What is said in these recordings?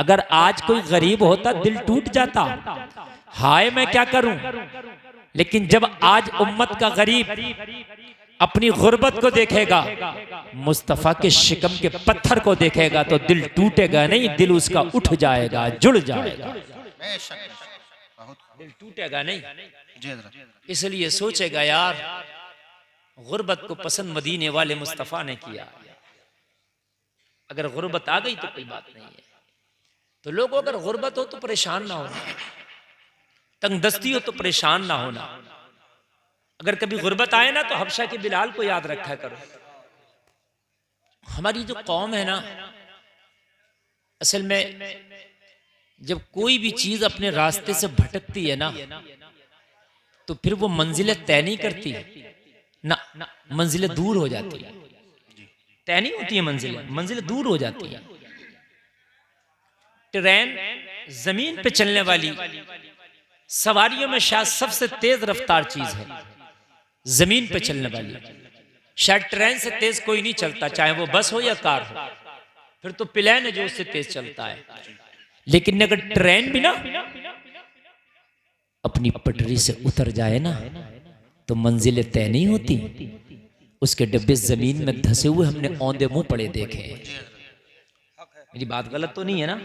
अगर आज कोई गरीब होता दिल टूट जाता, हाय मैं क्या करूं। लेकिन जब आज उम्मत का गरीब अपनी गुर्बत को देखेगा, मुस्तफा के शिकम के पत्थर को देखेगा, तो दिल टूटेगा नहीं, दिल उसका उठ जाएगा, जुड़ जाएगा, दिल टूटेगा नहीं। इसलिए सोचेगा यार, गुर्बत को पसंद मदीने वाले मुस्तफा ने किया। अगर गुर्बत आ गई तो कोई बात नहीं है। तो लोगों अगर गुर्बत हो तो परेशान ना होना, तंगदस्ती हो तो परेशान ना होना। अगर कभी गुर्बत आए ना तो हबशा के बिलाल को याद रखा करो। हमारी जो कौम है ना, असल में जब कोई भी चीज अपने रास्ते से भटकती है ना, तो फिर वो मंजिलें तय नहीं करती ना, मंजिलें दूर हो जाती है। तय नहीं होती है मंजिलें, मंजिलें दूर हो जाती है। ट्रेन जमीन पे चलने वाली सवारियों में शायद सबसे तेज रफ्तार चीज है, जमीन पे चलने वाली। शायद ट्रेन से तेज कोई नहीं चलता, चाहे वो बस हो या कार हो, फिर तो प्लेन है जो उससे तेज चलता है। लेकिन अगर ट्रेन भी ना अपनी पटरी से उतर जाए ना, तो मंजिलें तय नहीं होती। उसके डब्बे जमीन में धंसे हुए हमने औंधे मुंह पड़े देखे। मेरी बात गलत तो नहीं है ना?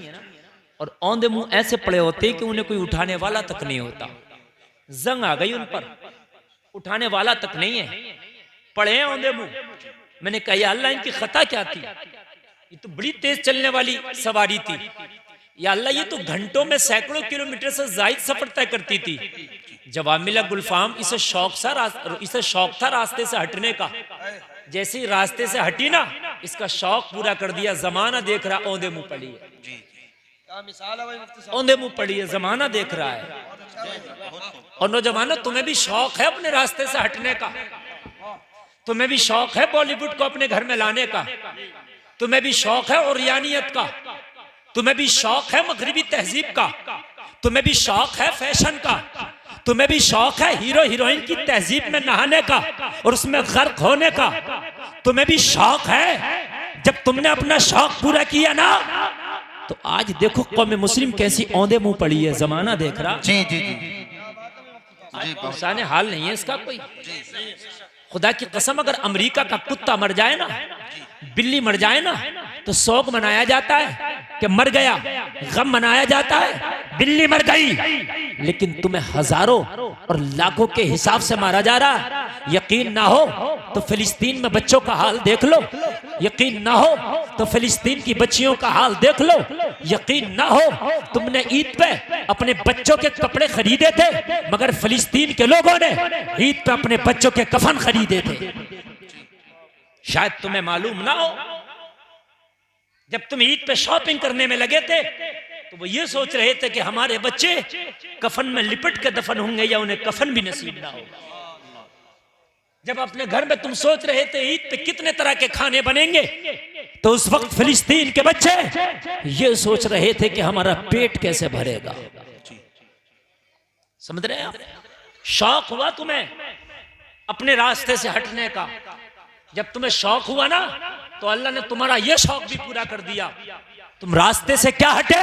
और औंधे मुंह ऐसे पड़े होते कि उन्हें कोई उठाने वाला तक नहीं होता। जंग आ गई उन पर, उठाने वाला तक नहीं है, पड़े हैं औंधे मुंह। मैंने कहा या अल्लाह, इनकी खता क्या थी? ये तो बड़ी तेज चलने वाली सवारी थी। या अल्लाह, ये तो घंटों में सैकड़ों किलोमीटर से ज्यादा सफर तय करती थी। जवाब मिला गुलफाम, इसे शौक था रास्ते से हटने का। जैसे ही रास्ते से हटी ना, इसका शौक पूरा कर दिया। जमाना देख रहा, औंधे मुंह पड़ी है, औंधे मुंह पड़ी है, जमाना देख रहा है। और नौजवानों, तुम्हें भी शौक है अपने रास्ते से हटने का? तुम्हें भी शौक है बॉलीवुड को अपने घर में लाने का? तुम्हें भी शौक है ओरियानियत का? तुम्हें भी शौक है मगरिबी तहजीब का? तुम्हें भी शौक है फैशन का? तुम्हें भी शौक है हीरो हीरोइन की तहजीब में नहाने का और उसमें गर्क होने का? तुम्हें भी शौक है? जब तुमने अपना शौक पूरा किया ना, तो आज देखो कौम मुस्लिम कैसी औंधे मुंह पड़ी है, जमाना देख रहा। जी जी जी, इंसान हाल नहीं है इसका कोई। खुदा की कसम, अगर अमेरिका का कुत्ता मर जाए ना, बिल्ली मर जाए ना, तो शौक मनाया जाता है कि मर गया, गम मनाया जाता है बिल्ली मर गई। लेकिन तुम्हें हजारों और लाखों के हिसाब से मारा जा रहा। यकीन ना हो तो फिलिस्तीन में बच्चों का हाल देख लो, यकीन ना हो तो फिलिस्तीन की बच्चियों का हाल देख लो, यकीन ना हो। तुमने ईद पे अपने बच्चों के कपड़े खरीदे थे, मगर फिलिस्तीन के लोगों ने ईद पे अपने बच्चों के कफन खरीदे थे। शायद तुम्हें मालूम ना हो, जब तुम ईद पे शॉपिंग करने में लगे थे, तो वो ये सोच रहे थे कि हमारे बच्चे कफन में लिपट के दफन होंगे या उन्हें कफन भी नसीब ना होगा। जब अपने घर में तुम सोच रहे थे ईद पे कितने तरह के खाने बनेंगे, तो उस वक्त फिलिस्तीन के बच्चे ये सोच रहे थे कि हमारा पेट कैसे भरेगा। समझ रहे हैं आप? शौक हुआ तुम्हें अपने रास्ते से हटने का। जब तुम्हें शौक हुआ ना, तो अल्लाह ने तुम्हारा यह शौक भी पूरा कर दिया। तुम रास्ते से क्या हटे?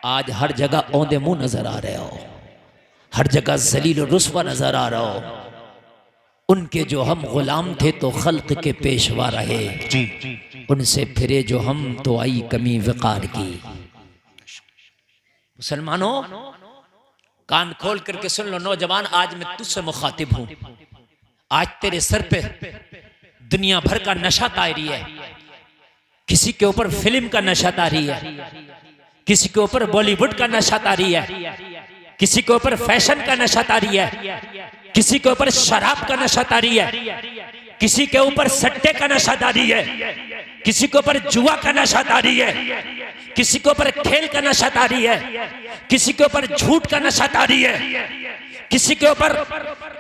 आज हर जगह औंधे मुंह नजर आ रहे हो, हर जगह जलील और रुस्वा नजर आ रहा हो। उनके जो हम गुलाम थे तो खल्क के पेशवा रहे, उनसे फिरे जो हम तो आई कमी वक़ार की। मुसलमानों, कान खोल करके सुन लो। नौजवान, आज मैं तुझसे मुखातिब हूं। आज तेरे सर पे दुनिया भर का नशा तारी है। किसी के ऊपर फिल्म का नशा तारी है, किसी के ऊपर बॉलीवुड का नशा तारी है, किसी के ऊपर फैशन का नशा तारी है, किसी के ऊपर शराब का नशा तारी है, किसी के ऊपर सट्टे का नशा तारी है, किसी के ऊपर जुआ का नशा तारी है, किसी के ऊपर खेल का नशा तारी है, किसी के ऊपर झूठ का नशा तारी है, किसी के ऊपर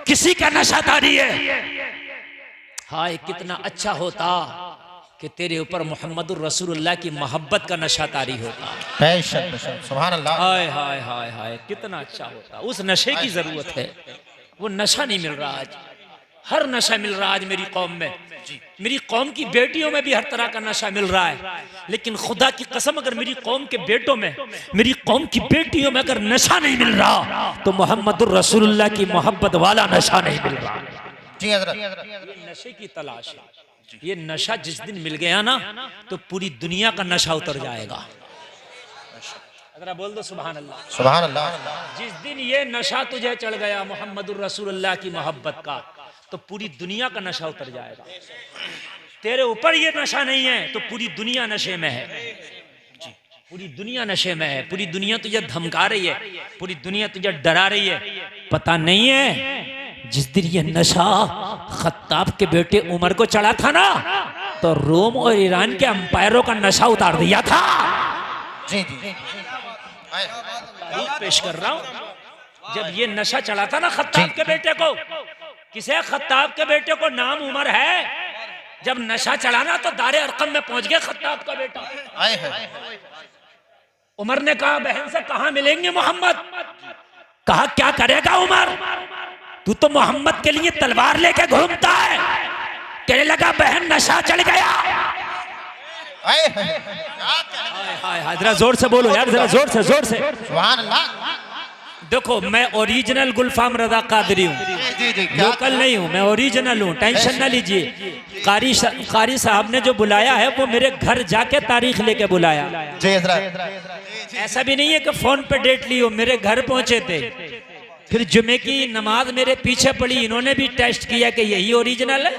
किसी का नशा तारी है। हाय कितना अच्छा होता कि तेरे ऊपर मोहम्मदुर रसूलुल्लाह की मोहब्बत का नशा तारी होता। सुभान अल्लाह। हाय हाय हाय हाय, कितना अच्छा होता। उस नशे की जरूरत है, वो नशा नहीं मिल रहा आज। हर नशा मिल रहा है आज मेरी कौम में, मेरी कौम की बेटियों में भी हर तरह का नशा मिल रहा है। लेकिन खुदा की कसम अगर मेरी कौम के बेटों में, मेरी कौम की बेटियों में अगर नशा नहीं मिल रहा तो मोहम्मदुर रसूलुल्लाह की मोहब्बत वाला नशा नहीं मिल रहा। ये नशे की तलाश है। ये नशा जिस दिन मिल गया ना तो पूरी दुनिया का नशा उतर जाएगा। अगर बोल दो सुभान अल्लाह, सुभान अल्लाह। जिस दिन ये नशा तुझे चढ़ गया मोहम्मदुर रसूलुल्लाह की मोहब्बत का तो पूरी दुनिया का नशा उतर जाएगा। तेरे ऊपर ये नशा नहीं है तो पूरी दुनिया नशे में है, पूरी दुनिया नशे में है। पूरी दुनिया तुझे धमका रही है, पूरी दुनिया तुझे डरा रही है। पता नहीं है जिस दिन ये नशा खत्ताब के बेटे उमर को चढ़ा था ना तो रोम और ईरान के अंपायरों का नशा उतार दिया था। जी जी पेश कर रहा हूं, जब ये नशा चढ़ा था ना खत्ताब के बेटे को, किसे खत्ताब के बेटे को नाम उमर है, जब नशा चढ़ाना तो दारे अरकम में पहुंच गया खत्ताब का बेटा। उमर ने कहा बहन से कहां मिलेंगे मोहम्मद, कहा क्या करेगा उमर, तू तो मोहम्मद के लिए तलवार लेके घूमता है। कहने लगा बहन नशा चढ़ गया। जरा जोर से बोलो यार, जरा जोर से सुभान अल्लाह। देखो मैं ओरिजिनल गुलफाम रजा कादरी हूँ, लोकल नहीं हूँ, मैं ओरिजिनल हूँ, टेंशन ना लीजिए। कारी साहब ने जो बुलाया है वो मेरे घर जाके तारीख लेके बुलाया, ऐसा भी नहीं है कि फोन पे डेट ली हो, मेरे घर पहुंचे थे। फिर जुमे की नमाज मेरे पीछे पड़ी, इन्होंने भी टेस्ट किया कि यही ओरिजिनल है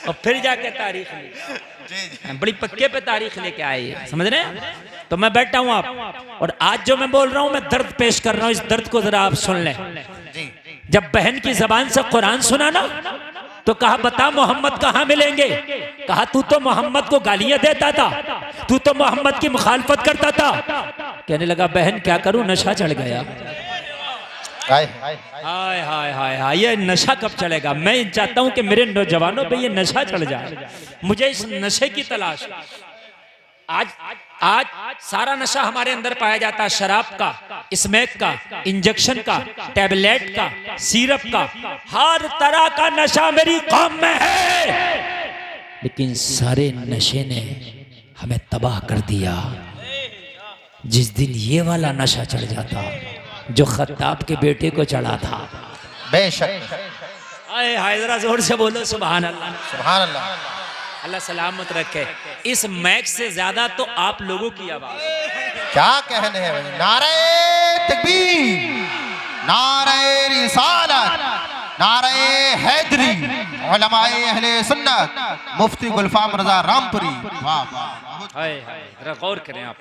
और फिर जाके तारीख ली, बड़ी पक्के पे तारीख लेके आए, समझ रहे हैं। तो मैं बैठा हूँ आप, और आज जो मैं बोल रहा हूँ मैं दर्द पेश कर रहा हूँ, इस दर्द को जरा आप सुन लें। जब बहन की जबान से कुरान सुना ना तो कहा बता मोहम्मद कहाँ मिलेंगे, कहा तू तो मोहम्मद को गालियां देता था, तू तो मोहम्मद की मुखालफत करता था। कहने लगा बहन क्या करूं, नशा चढ़ गया। हाय हाय हाय हाय, ये नशा कब चढ़ेगा। मैं चाहता हूं कि मेरे नौजवानों पे ये नशा चढ़ जाए, मुझे इस नशे की तलाश। आज सारा नशा हमारे अंदर पाया जाता है, शराब का, स्मैक का, इंजेक्शन का, टैबलेट का, सिरप का, हर तरह का नशा मेरी कौम में है। लेकिन सारे नशे ने हमें तबाह कर दिया। जिस दिन ये वाला नशा चढ़ जाता जो खत्ताब के बेटे को चढ़ा था, बेशक। हाय जरा जोर से बोलो सुभान अल्लाह, सुभान अल्लाह। अल्लाह सलामत रखे। इस मैक से ज्यादा तो आप लोगों की आवाज क्या कहने हैं। नारे तकबीर, नारे रिसालत, नारे हैदरी, उलमाए अहले सुन्नत, मुफ्ती गुलफाम रजा रामपुरी। वाह वाह, हाय हाय, जरा गौर करें आप।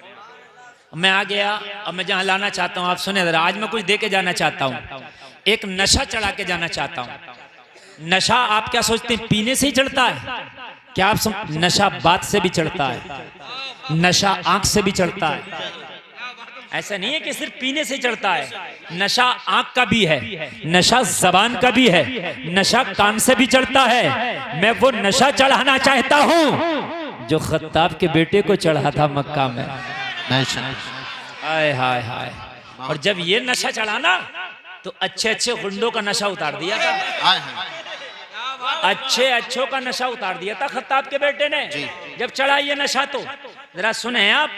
मैं आ गया, अब मैं जहां लाना चाहता हूं आप सुने जरा। आज मैं कुछ दे के जाना चाहता हूं, एक नशा चढ़ा के जाना चाहता हूं। नशा आप क्या सोचते हैं पीने से ही चढ़ता है? क्या आप नशा बात से भी चढ़ता है, नशा आंख से भी चढ़ता है। ऐसा नहीं है कि सिर्फ पीने से चढ़ता है, नशा आंख का भी है, नशा जबान का भी है, नशा कान से भी चढ़ता है। मैं वो नशा चढ़ाना चाहता हूं जो खत्ताब के बेटे को चढ़ा था मक्का में। हाय हाय हाय। और जब ये नशा चढ़ाना तो अच्छे अच्छे गुंडों का नशा उतार दिया था, अच्छे अच्छों का नशा उतार दिया था खत्ताब के बेटे ने जब चढ़ा ये नशा। तो जरा सुने आप,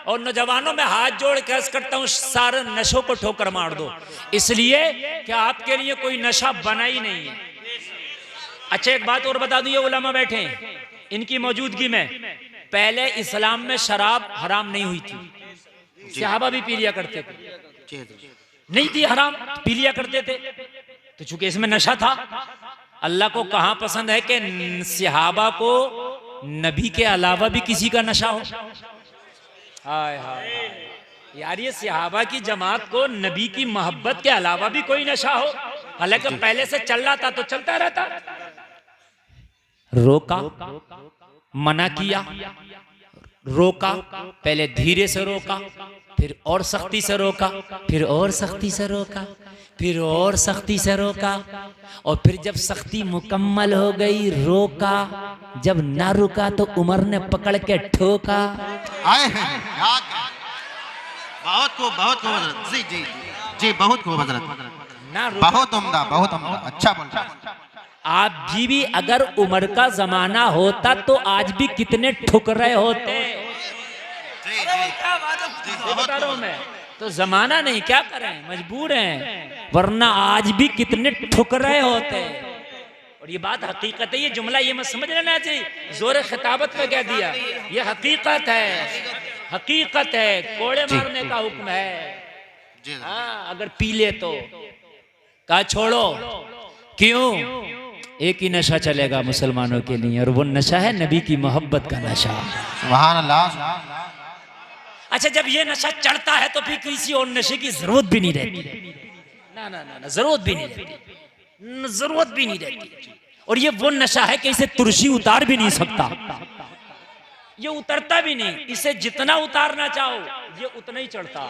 और नौजवानों में हाथ जोड़ के अर्ज करता हूँ सारे नशों को ठोकर मार दो, इसलिए कि आपके लिए कोई नशा बना ही नहीं है। अच्छा एक बात और बता दूं, ये उलमा बैठे हैं, इनकी मौजूदगी में पहले इस्लाम में शराब हराम नहीं हुई थी, सहाबा भी पी लिया करते थे, नहीं थी हराम, पी लिया करते थे। तो चूंकि इसमें नशा था, अल्लाह को कहां पसंद है कि सहाबा को नबी के अलावा भी किसी का नशा हो। हाय हाय यार, ये सहाबा की जमात को नबी की मोहब्बत के अलावा भी कोई नशा हो, हालांकि पहले से चल रहा था तो चलता रहता। रोका, मना किया, रोका, पहले धीरे से रोका, फिर और सख्ती से रोका, फिर और सख्ती से रोका, फिर और सख्ती से रोका, और फिर जब सख्ती मुकम्मल हो गई रोका। जब ना रुका तो उमर ने पकड़ के ठोका। बहुत खूब हजरत, जी जी जी, बहुत खूब हजरत। ना बहुत उम्दा, बहुत उम्दा, अच्छा बोल रहा है। आप भी अगर उम्र का जमाना होता तो आज भी कितने ठुकरे होते। ये बता रहा हूं मैं, तो जमाना नहीं, क्या करें, मजबूर हैं, वरना आज भी कितने ठुकरे होते। और ये बात हकीकत है, ये जुमला ये मत समझ लेना चाहिए जोर खिताबत में कह दिया, ये हकीकत है, हकीकत है, कोड़े मारने का हुक्म है। हाँ, अगर पी ले तो कहा छोड़ो, क्यों, एक ही नशा चलेगा मुसलमानों के लिए, और वो नशा है नबी की मोहब्बत का नशा। सुभान अल्लाह। अच्छा, जब ये नशा चढ़ता है तो फिर किसी और नशे की जरूरत भी नहीं रहती। ना ना ना, जरूरत भी नहीं रहती, जरूरत भी नहीं रहती। और ये वो नशा है कि इसे तुरशी उतार भी नहीं सकता, ये उतरता भी नहीं, इसे जितना उतारना चाहो ये उतना ही चढ़ता।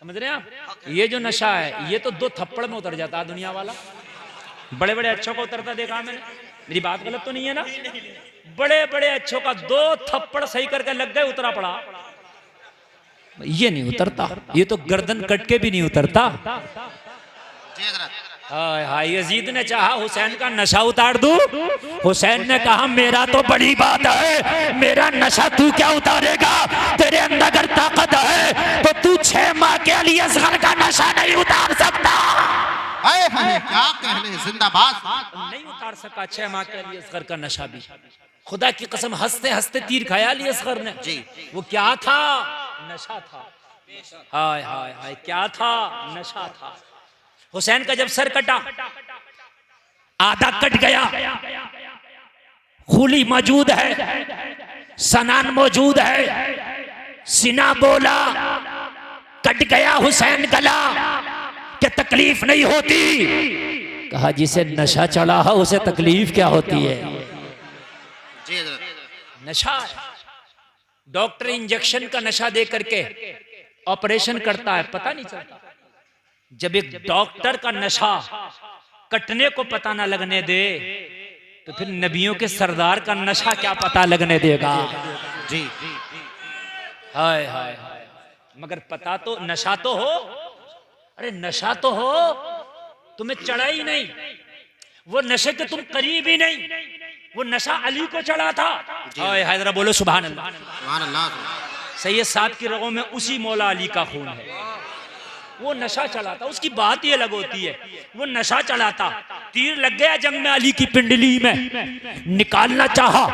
समझ रहे हैं आप, ये जो नशा है ये तो 2 थप्पड़ में उतर जाता है दुनिया वाला। बड़े बड़े अच्छों को उतरता देखा मैंने, मेरी बात गलत तो नहीं है ना, बड़े बड़े अच्छों का 2 थप्पड़ सही करके लग गए, उतरा पड़ा। ये नहीं उतरता, ये तो गर्दन कट के भी नहीं उतरता। हाय हाय, यजीद ने चाहा हुसैन का नशा उतार दूं, हुसैन ने कहा मेरा तो बड़ी बात है, मेरा नशा तू क्या उतारेगा, तेरे अंदर अगर ताकत है तो तू 6 माह के अली असगर का नशा नहीं उतार सकता। आए हाय, क्या कहने, जिंदाबाद। नहीं उतार सका 6 माह के अली असगर का नशा भी। खुदा की कसम, हंसते हंसते तीर खाया अली असगर ने जी। वो क्या था, नशा था। हाय हाय हाय, क्या था, नशा था। हुसैन का जब सर कटा, आधा कट गया, खूली मौजूद है, सनान मौजूद है, सीना बोला, कट गया हुसैन गला, क्या तकलीफ नहीं होती। कहा जिसे नशा चढ़ा है उसे तकलीफ क्या होती है। नशा, डॉक्टर इंजेक्शन का नशा दे करके ऑपरेशन करता है, पता नहीं चलता। जब एक डॉक्टर का नशा कटने को पता ना लगने दे तो फिर नबियों के सरदार का नशा क्या पता लगने देगा जी। हाय हाय हाय, मगर पता तो, नशा तो हो, अरे नशा तो हो, तुम्हें चढ़ा ही नहीं, वो नशे के तुम करीब ही नहीं, वो नशा अली को चढ़ा था। हाय हाय, जरा बोलो सुभान अल्लाह। सुभान अल्लाह। सैयद साहब की रगों में उसी मौला अली का खून है, वो नशा चलाता, उसकी बात ही अलग होती है। वो नशा चलाता, तीर लग गया जंग में अली की पिंडली में, निकालना चाहा,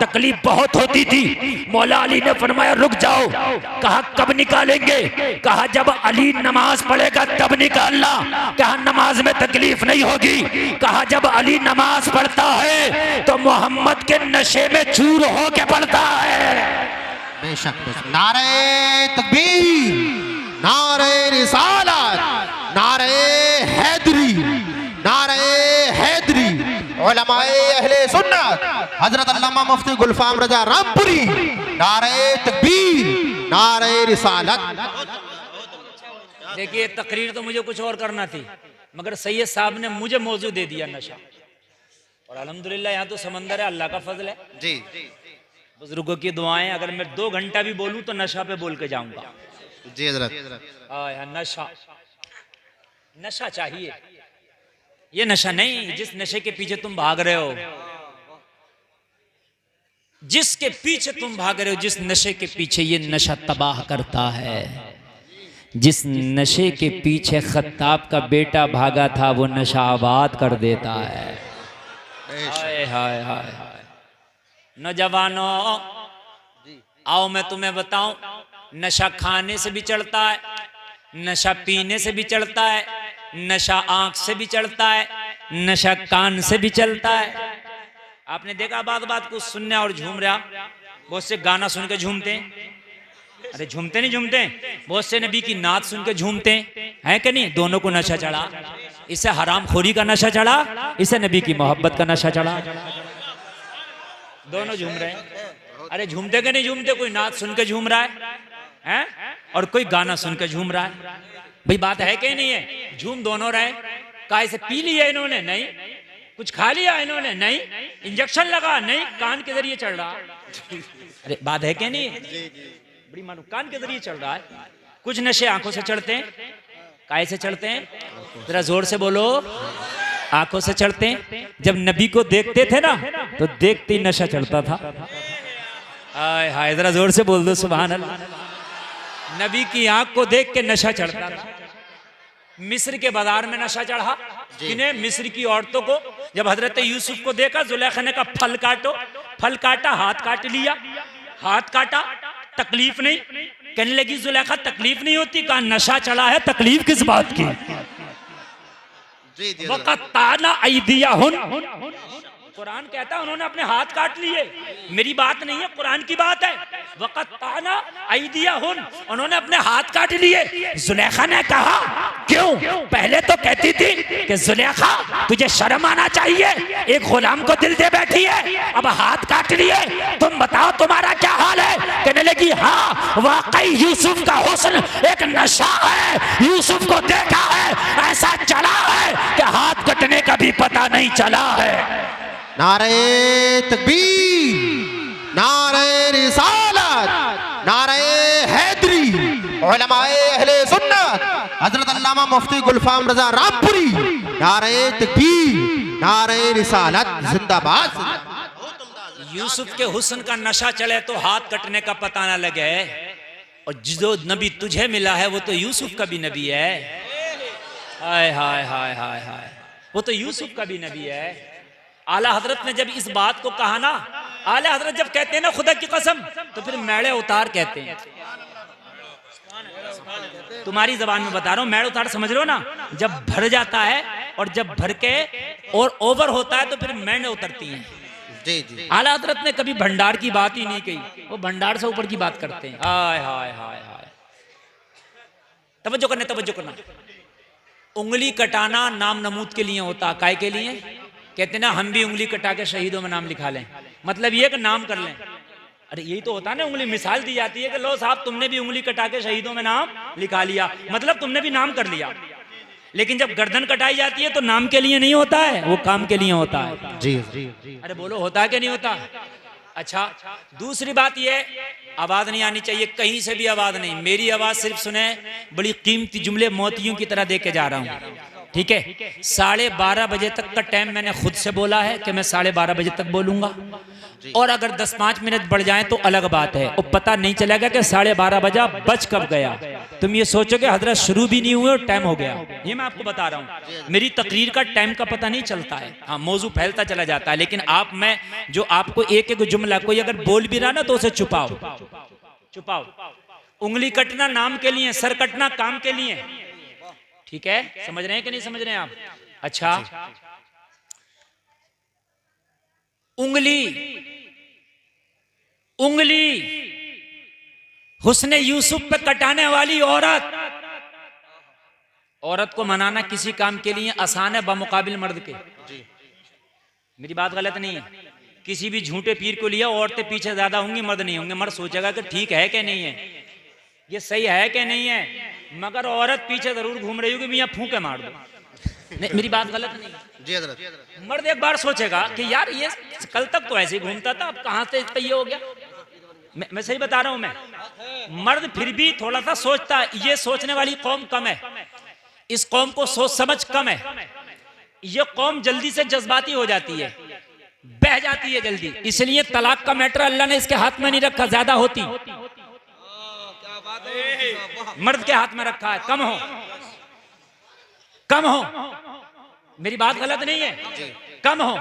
तकलीफ बहुत होती थी। मौला अली ने फरमाया रुक जाओ। कहा कब निकालेंगे, कहा जब अली नमाज पढ़ेगा तब निकालना। कहा नमाज में तकलीफ नहीं होगी। कहा जब अली नमाज पढ़ता है तो मोहम्मद के नशे में चूर होके पढ़ता है। बेशक बेशक। नारे तकबीर, नारे रिसालत, नारे हैदरी, नारे हैदरी, उलमाए अहले सुन्नत, हजरत अल्लामा मुफ्ती गुलफाम रजा रामपुरी, नारे तकबीर, नारे रिसालत। देखिए, तकरीर तो मुझे कुछ और करना थी, मगर सैयद साहब ने मुझे मौजू दे दिया नशा, और अल्हम्दुलिल्लाह यहाँ तो समंदर है, अल्लाह का फजल है जी। बुजुर्गों की दुआएं, अगर मैं 2 घंटा भी बोलूं तो नशा पे बोल के जाऊंगा जी हजरत। नशा, नशा चाहिए, ये नशा नहीं जिस नशे के पीछे तुम भाग रहे हो, जिसके पीछे तुम भाग रहे हो, जिस नशे के पीछे ये नशा तबाह करता है, जिस नशे के पीछे खत्ताब का बेटा भागा था वो नशा आबाद कर देता है। हाय हाय हाय हाय। नौजवानों आओ मैं तुम्हें बताऊं, नशा खाने से भी चढ़ता है, नशा पीने से भी चढ़ता है, नशा आंख से भी चढ़ता है, नशा कान से भी चलता है। आपने देखा बात बात को सुनने और झूम रहा, बहुत से गाना सुन के झूमते हैं, अरे झूमते नहीं झूमते, बहुत से नबी की नात सुन के झूमते हैं कि नहीं। दोनों को नशा चढ़ा, इसे हराम खोरी का नशा चढ़ा, इसे नबी की मोहब्बत का नशा चढ़ा, दोनों झूम रहे हैं। अरे झूमते के नहीं झूमते, कोई नात सुन के झूम रहा है और कोई गाना सुन के झूम रहा है। भाई बात है कि नहीं है, झूम दोनों रहे। काय से पी लिया इन्होंने, नहीं। कुछ खा लिया इन्होंने, नहीं। इंजेक्शन लगा, नहीं। कान के जरिए चढ़ रहा, अरे बात है कि नहीं है, बड़ी मानो कान के जरिए चढ़ रहा है। कुछ नशे आंखों से चढ़ते हैं, काहे से चढ़ते हैं? जरा जोर से बोलो। आंखों से चढ़ते हैं। जब नबी को देखते थे ना तो देखते ही नशा चढ़ता था। हाय हाय, जरा जोर से बोल दो सुभान अल्लाह। नबी की आंख को देख के नशा चढ़ता था। मिस्र के बाजार में नशा चढ़ा किन्हें? मिस्र की औरतों को। जब हजरत यूसुफ को देखा, जुलेखा ने कहा फल काटो। फल काटा, हाथ काट लिया। हाथ काटा, तकलीफ नहीं। कहने लगी जुलेखा तकलीफ नहीं होती। कहा नशा चढ़ा है, तकलीफ किस बात की? वक़त्ताना अयदियहुन, कुरान कहता है उन्होंने अपने हाथ काट लिए। मेरी बात नहीं है, कुरान की बात है। वक़त्ताना अयदियहुन, उन्होंने अपने हाथ काट लिए। जुलेखा ने कहा क्यों? पहले तो कहती थी कि जुलेखा तुझे शर्म आना चाहिए, एक गुलाम को दिल दे बैठी है, अब हाथ काट लिए, तुम बताओ तुम्हारा क्या हाल है? कहने लगी हाँ वाकई यूसुफ का हुस्न एक नशा है। यूसुफ को देखा है, ऐसा चला है कि हाथ कटने का भी पता नहीं चला है। नारे तकबीर, नारे रिसालत, नारे हैदरी, उलमाए अहले सुन्नत, हजरत अल्लामा मुफ्ती गुलफाम रजा रामपुरी, नारे तकबीर, नारे रिसालत, जिंदाबाद। यूसुफ के हुस्न का नशा चले तो हाथ कटने का पता ना लगे। और जो नबी तुझे मिला है वो तो यूसुफ का भी नबी है। हाय हाय हाय हाय हाय, वो तो यूसुफ का भी नबी है। आला हजरत ने जब इस बात को कहा ना, आला हजरत जब कहते हैं ना खुदा की कसम, तो फिर मेड़े उतार कहते हैं। तुम्हारी जबान में बता रहा हूं, मेड़े उतार समझ लो ना। जब भर जाता है और जब भर के और ओवर होता है तो फिर मेड़े उतरती हैं। जी जी। आला हजरत ने कभी भंडार की बात ही नहीं कही, वो भंडार से ऊपर की बात करते हैं। हाय हाय हाय हाय, तवज्जो करना, तवज्जो करना। उंगली कटाना नाम नमूद के लिए होता, काय के लिए? कहते ना हम भी उंगली कटा के शहीदों में नाम लिखा लें, मतलब ये कि नाम कर लें। अरे यही तो होता है ना, उंगली मिसाल दी जाती है कि लो साहब तुमने भी उंगली कटा के शहीदों में नाम लिखा लिया, मतलब तुमने भी नाम कर लिया। लेकिन जब गर्दन कटाई जाती है तो नाम के लिए नहीं होता है, वो काम के लिए होता है। जी। अरे बोलो होता है कि नहीं होता? अच्छा, दूसरी बात ये, आवाज नहीं आनी चाहिए, कहीं से भी आवाज नहीं। मेरी आवाज सिर्फ सुने, बड़ी कीमती जुमले मोतियों की तरह दे के जा रहा हूं, ठीक है? 12:30 बजे तक का टाइम मैंने खुद से बोला है कि मैं 12:30 बजे तक बोलूंगा, और अगर 10-5 मिनट बढ़ जाए तो अलग बात है, और पता नहीं चलेगा कि 12:30 बजा बज कब गया। तुम ये सोचोगे हजरत शुरू भी नहीं हुए और टाइम हो गया। ये मैं आपको बता रहा हूँ, मेरी तकरीर का टाइम का पता नहीं चलता है। हाँ, मौजू फैलता चला जाता है, लेकिन मैं जो आपको एक एक जुमला कोई अगर बोल भी रहा ना तो उसे छुपाओ, छुपाओ। उंगली कटना नाम के लिए, सर कटना काम के लिए, ठीक है? समझ रहे हैं कि नहीं समझ रहे हैं आप? अच्छा, उंगली हुस्ने यूसुफ पे कटाने वाली औरत को मनाना किसी काम के लिए आसान है बमुकाबिल मर्द के। मेरी बात गलत नहीं है। किसी भी झूठे पीर को लिया, औरतें पीछे ज्यादा होंगी, मर्द नहीं होंगे। मर्द सोचेगा कि ठीक है कि नहीं है, ये सही है कि नहीं है, मगर औरत पीछे जरूर घूम रही होगी, मियां फूंके मार दो। नहीं, मेरी बात गलत नहीं है जी हजरत। मर्द एक बार सोचेगा कि यार ये कल तक तो ऐसे ही घूमता था, अब कहां से ये हो गया। मैं सही बता रहा हूं। मैं मर्द फिर भी थोड़ा सा सोचता है। ये सोचने वाली कौम कम है, इस कौम को सोच समझ कम है। ये कौम जल्दी से जज्बाती हो जाती है, बह जाती है जल्दी। इसलिए तलाक का मैटर अल्लाह ने इसके हाथ में नहीं रखा, ज्यादा होती मर्द के हाथ में रखा है। कम हो, कम हो। मेरी बात गलत नहीं है, कम हो।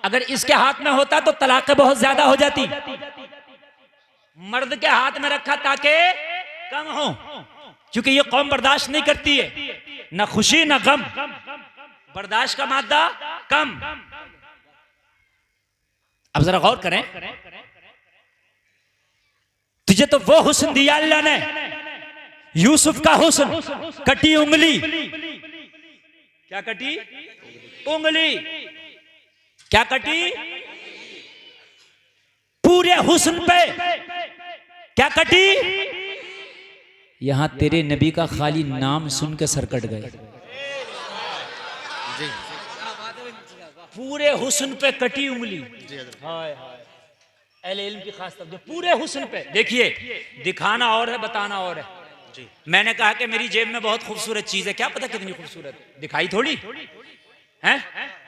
अगर इसके हाथ में होता तो तलाक़ें बहुत ज्यादा हो जाती। मर्द के हाथ में रखा ताकि कम हो, क्योंकि ये कौम बर्दाश्त नहीं करती है, ना खुशी ना गम, बर्दाश्त का मादा कम। अब जरा गौर करें, तुझे तो वो हुस्न दिया अल्लाह ने, यूसुफ का हुस्न, कटी उंगली। क्या कटी उंगली? क्या कटी? पूरे हुस्न पे क्या कटी? यहां तेरे नबी का खाली नाम सुन के सर कट गए। पूरे हुस्न पे कटी उंगली। हाय हाय, अहले इल्म की खास तवज्जो। पूरे हुस्न पे देखिए, दिखाना और है, बताना और है। मैंने कहा कि मेरी जेब में बहुत खूबसूरत चीज है, क्या पता कितनी खूबसूरत, दिखाई थोड़ी है।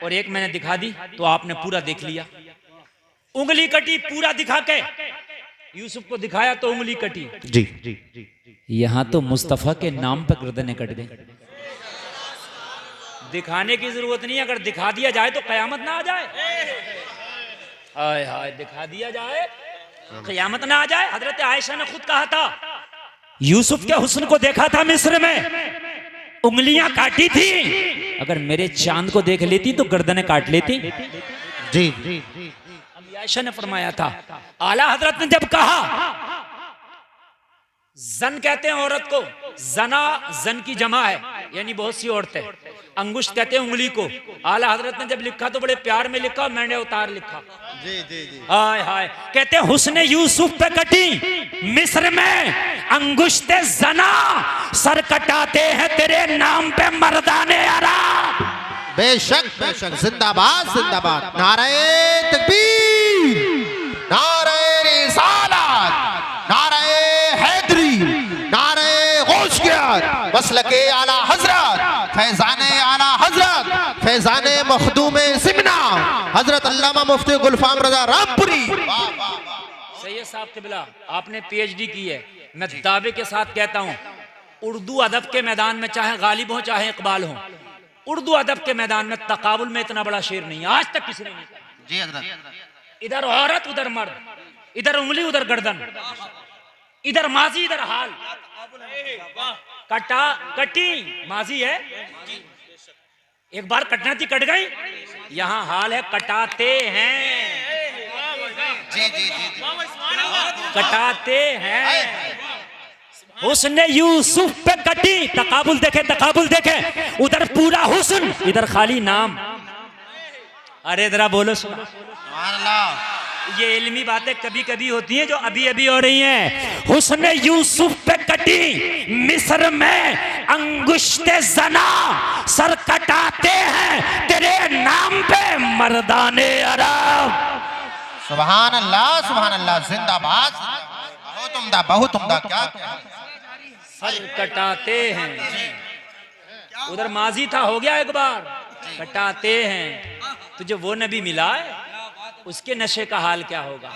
और एक मैंने दिखा दी तो आपने पूरा देख लिया। उंगली कटी पूरा दिखा के, यूसुफ को दिखाया तो उंगली कटी। जी यहां तो मुस्तफा के नाम पर गर्दनें कट गई। दिखाने की जरूरत नहीं, अगर दिखा दिया जाए तो कयामत ना आ जाए। हाय हाय, दिखा दिया जाए कयामत ना आ जाए। हजरत आयशा ने खुद कहा था, यूसुफ के हुस्न को देखा था मिस्र में, उंगलियां काटी थी, अगर मेरे चांद को देख लेती तो गर्दनें काट लेती। जी आयशा ने फरमाया था। आला हजरत ने जब कहा, जन कहते हैं औरत को, जना जन की जमा है, यानी बहुत सी औरतें। अंगुष्ठ कहते हैं उंगली को। आला हजरत ने जब लिखा तो बड़े प्यार में लिखा, मैंने उतार लिखा। हाय हाय, कहते हैं हुस्ने यूसुफ पे कटी मिस्र में अंगुष्ठे जना, सर कटाते हैं तेरे नाम पे मर्दाने अरब। बेशक बेशक, जिंदाबाद जिंदाबाद। नारे तकबीर, नारे रिसालत, नारे हैदरी, नारे गौसियत, मसलके आला हजरत, फैजाने आला हजरत, फैजाने मखदूम सिमना, हजरत अल्लामा मुफ्ती गुलफाम रजा रामपुरी। सैयद साहब क़िबला, आपने पीएचडी की है। मैं दावे के साथ कहता हूँ, उर्दू अदब के मैदान में चाहे गालिब हो चाहे इकबाल हो, उर्दू अदब के मैदान में तकाबुल में इतना बड़ा शेर नहीं, आज तक किसी ने नहीं कहा। जी हजरत। इधर औरत उधर मर्द, इधर उंगली उधर गर्दन, इधर माजी इधर हाल। कटा कटी माजी है, एक बार कटना थी कट गई, यहाँ हाल है कटाते हैं। जी जी जी, कटाते हैं। हुस्न यूसुफ पे कटी, तकाबुल देखे तकाबुल देखे, उधर पूरा हुस्न इधर खाली नाम। अरे जरा बोलो सुभान अल्लाह। ये इल्मी बातें कभी कभी होती हैं जो अभी अभी हो रही हैं। हुस्न यूसुफ पे कटी मिस्र में अंगुष्ठे जना, सर कटाते हैं तेरे नाम पे मर्दाने अरब। सुभान अल्लाह, जिंदाबाद। बहुत उम्दा, बहुत उम्दा। क्या सर कटाते हैं, उधर माजी था, हो गया एक बार, कटाते हैं। तुझे वो नबी मिला है, उसके नशे का हाल क्या होगा।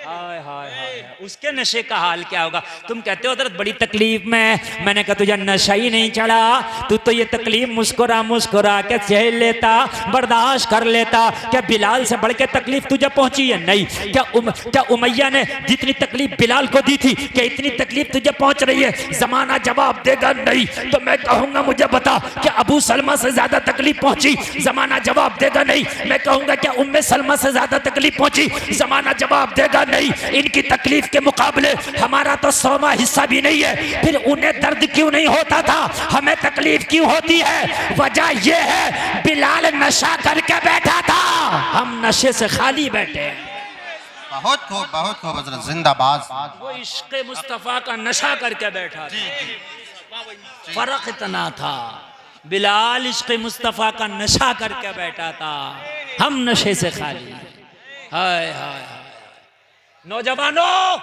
हाय हाय हाय, उसके नशे का हाल क्या होगा। तुम कहते हो हज़रत बड़ी तकलीफ में, मैंने कहा तुझे नशा ही नहीं चढ़ा, तू तो ये तकलीफ मुस्कुरा मुस्कुरा के झेल लेता, बर्दाश्त कर लेता। क्या बिलाल से बढ़ के तकलीफ तुझे पहुंची है? नहीं। क्या उमैया ने जितनी तकलीफ बिलाल को दी थी, क्या इतनी तकलीफ तुझे पहुंच रही है? जमाना जवाब देगा नहीं। तो मैं कहूंगा मुझे बता, क्या अबू सलमा से ज्यादा तकलीफ पहुंची? जमाना जवाब देगा नहीं। मैं कहूंगा क्या उम्मे सलमा से ज्यादा तकलीफ पहुंची? जमाना जवाब देगा नहीं। इनकी तकलीफ के मुकाबले हमारा तो 100वां हिस्सा भी नहीं है। फिर उन्हें दर्द क्यों नहीं होता था, हमें तकलीफ क्यों होती है? वजह यह है बिलाल नशा करके बैठा था, हम नशे से खाली बैठे। बहुत खूब, बहुत खूब हजरत, जिंदाबाद। वो इश्क़ मुस्तफ़ा का नशा करके बैठा था। फर्क इतना था, बिलाल इश्क़ मुस्तफ़ा का नशा करके बैठा था, हम नशे से खाली। हाय हाय हाय। नौजवानों,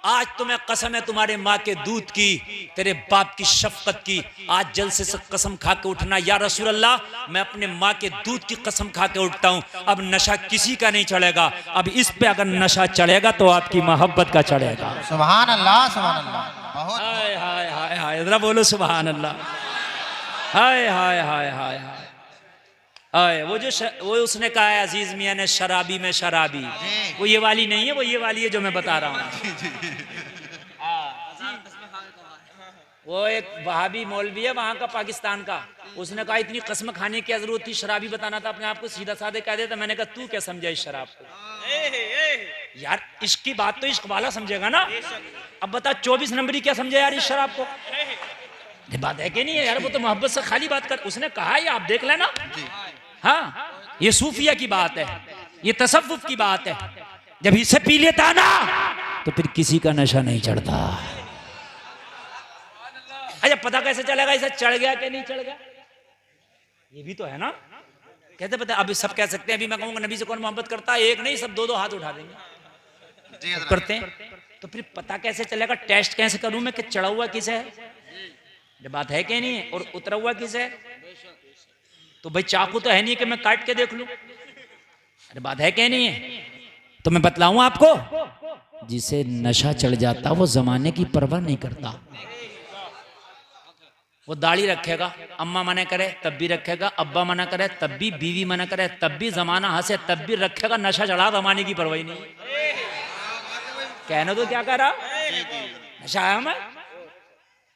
आज तुम्हें कसम है तुम्हारे माँ के दूध की, तेरे बाप की शफकत की। आज जलसे से कसम खा के उठना, या रसूल अल्लाह, मैं अपने माँ के दूध की कसम खा के उठता हूँ, अब नशा किसी का नहीं चढ़ेगा। अब इस पे अगर नशा चढ़ेगा तो आपकी मोहब्बत का चढ़ेगा। सुभान अल्लाह, सुभान अल्लाह। बहुत हाय हाय हाय हाय, जरा बोलो सुभान अल्लाह। हाय हाय हाय हाय हाय। वो वो उसने कहा है अजीज मियाँ ने, शराबी में शराबी, वो ये वाली नहीं है, वो ये वाली है जो मैं बता रहा हूँ। वो एक वहाबी मौलवी है वहां का, पाकिस्तान का, उसने कहा इतनी कसम खाने की जरूरत थी, शराबी बताना था अपने आप को, सीधा साधे कह देता। मैंने कहा तू क्या समझा इस शराब को? यार इसकी बात तो इश्क वाला समझेगा ना। अब बता 24 नंबरी क्या समझे यार इस शराब को? ये बात है कि नहीं है यार, वो तो मोहब्बत से खाली बात कर। उसने कहा ये आप देख लेना। हाँ, ये सूफिया की बात है, ये तसव्वुफ की बात है। जब इसे पी लेता ना तो फिर किसी का नशा नहीं चढ़ता। अच्छा, पता कैसे चलेगा इसे चढ़ गया कि नहीं चढ़ गया? ये भी तो है ना। कहते पता, अभी सब कह सकते हैं, अभी मैं कहूंगा नबी से कौन मोहब्बत करता है, एक नहीं सब दो दो हाथ उठा देंगे। करते हैं तो फिर पता कैसे चलेगा, टेस्ट कैसे करूं मैं कि चढ़ा हुआ किस है? ये बात है कि नहीं है? और उतरा हुआ किस है? तो भाई चाकू तो है नहीं कि मैं काट के देख लूं। अरे बात है कि नहीं है? तो मैं बतलाऊं आपको, जिसे नशा चढ़ जाता वो जमाने की परवाह नहीं करता। वो दाढ़ी रखेगा, अम्मा मना करे तब भी रखेगा, अब्बा मना करे तब भी, बीवी मना करे तब भी, जमाना हंसे तब भी रखेगा। नशा चढ़ा, जमाने की परवाह नहीं। कहना तो क्या कह रहा, नशा है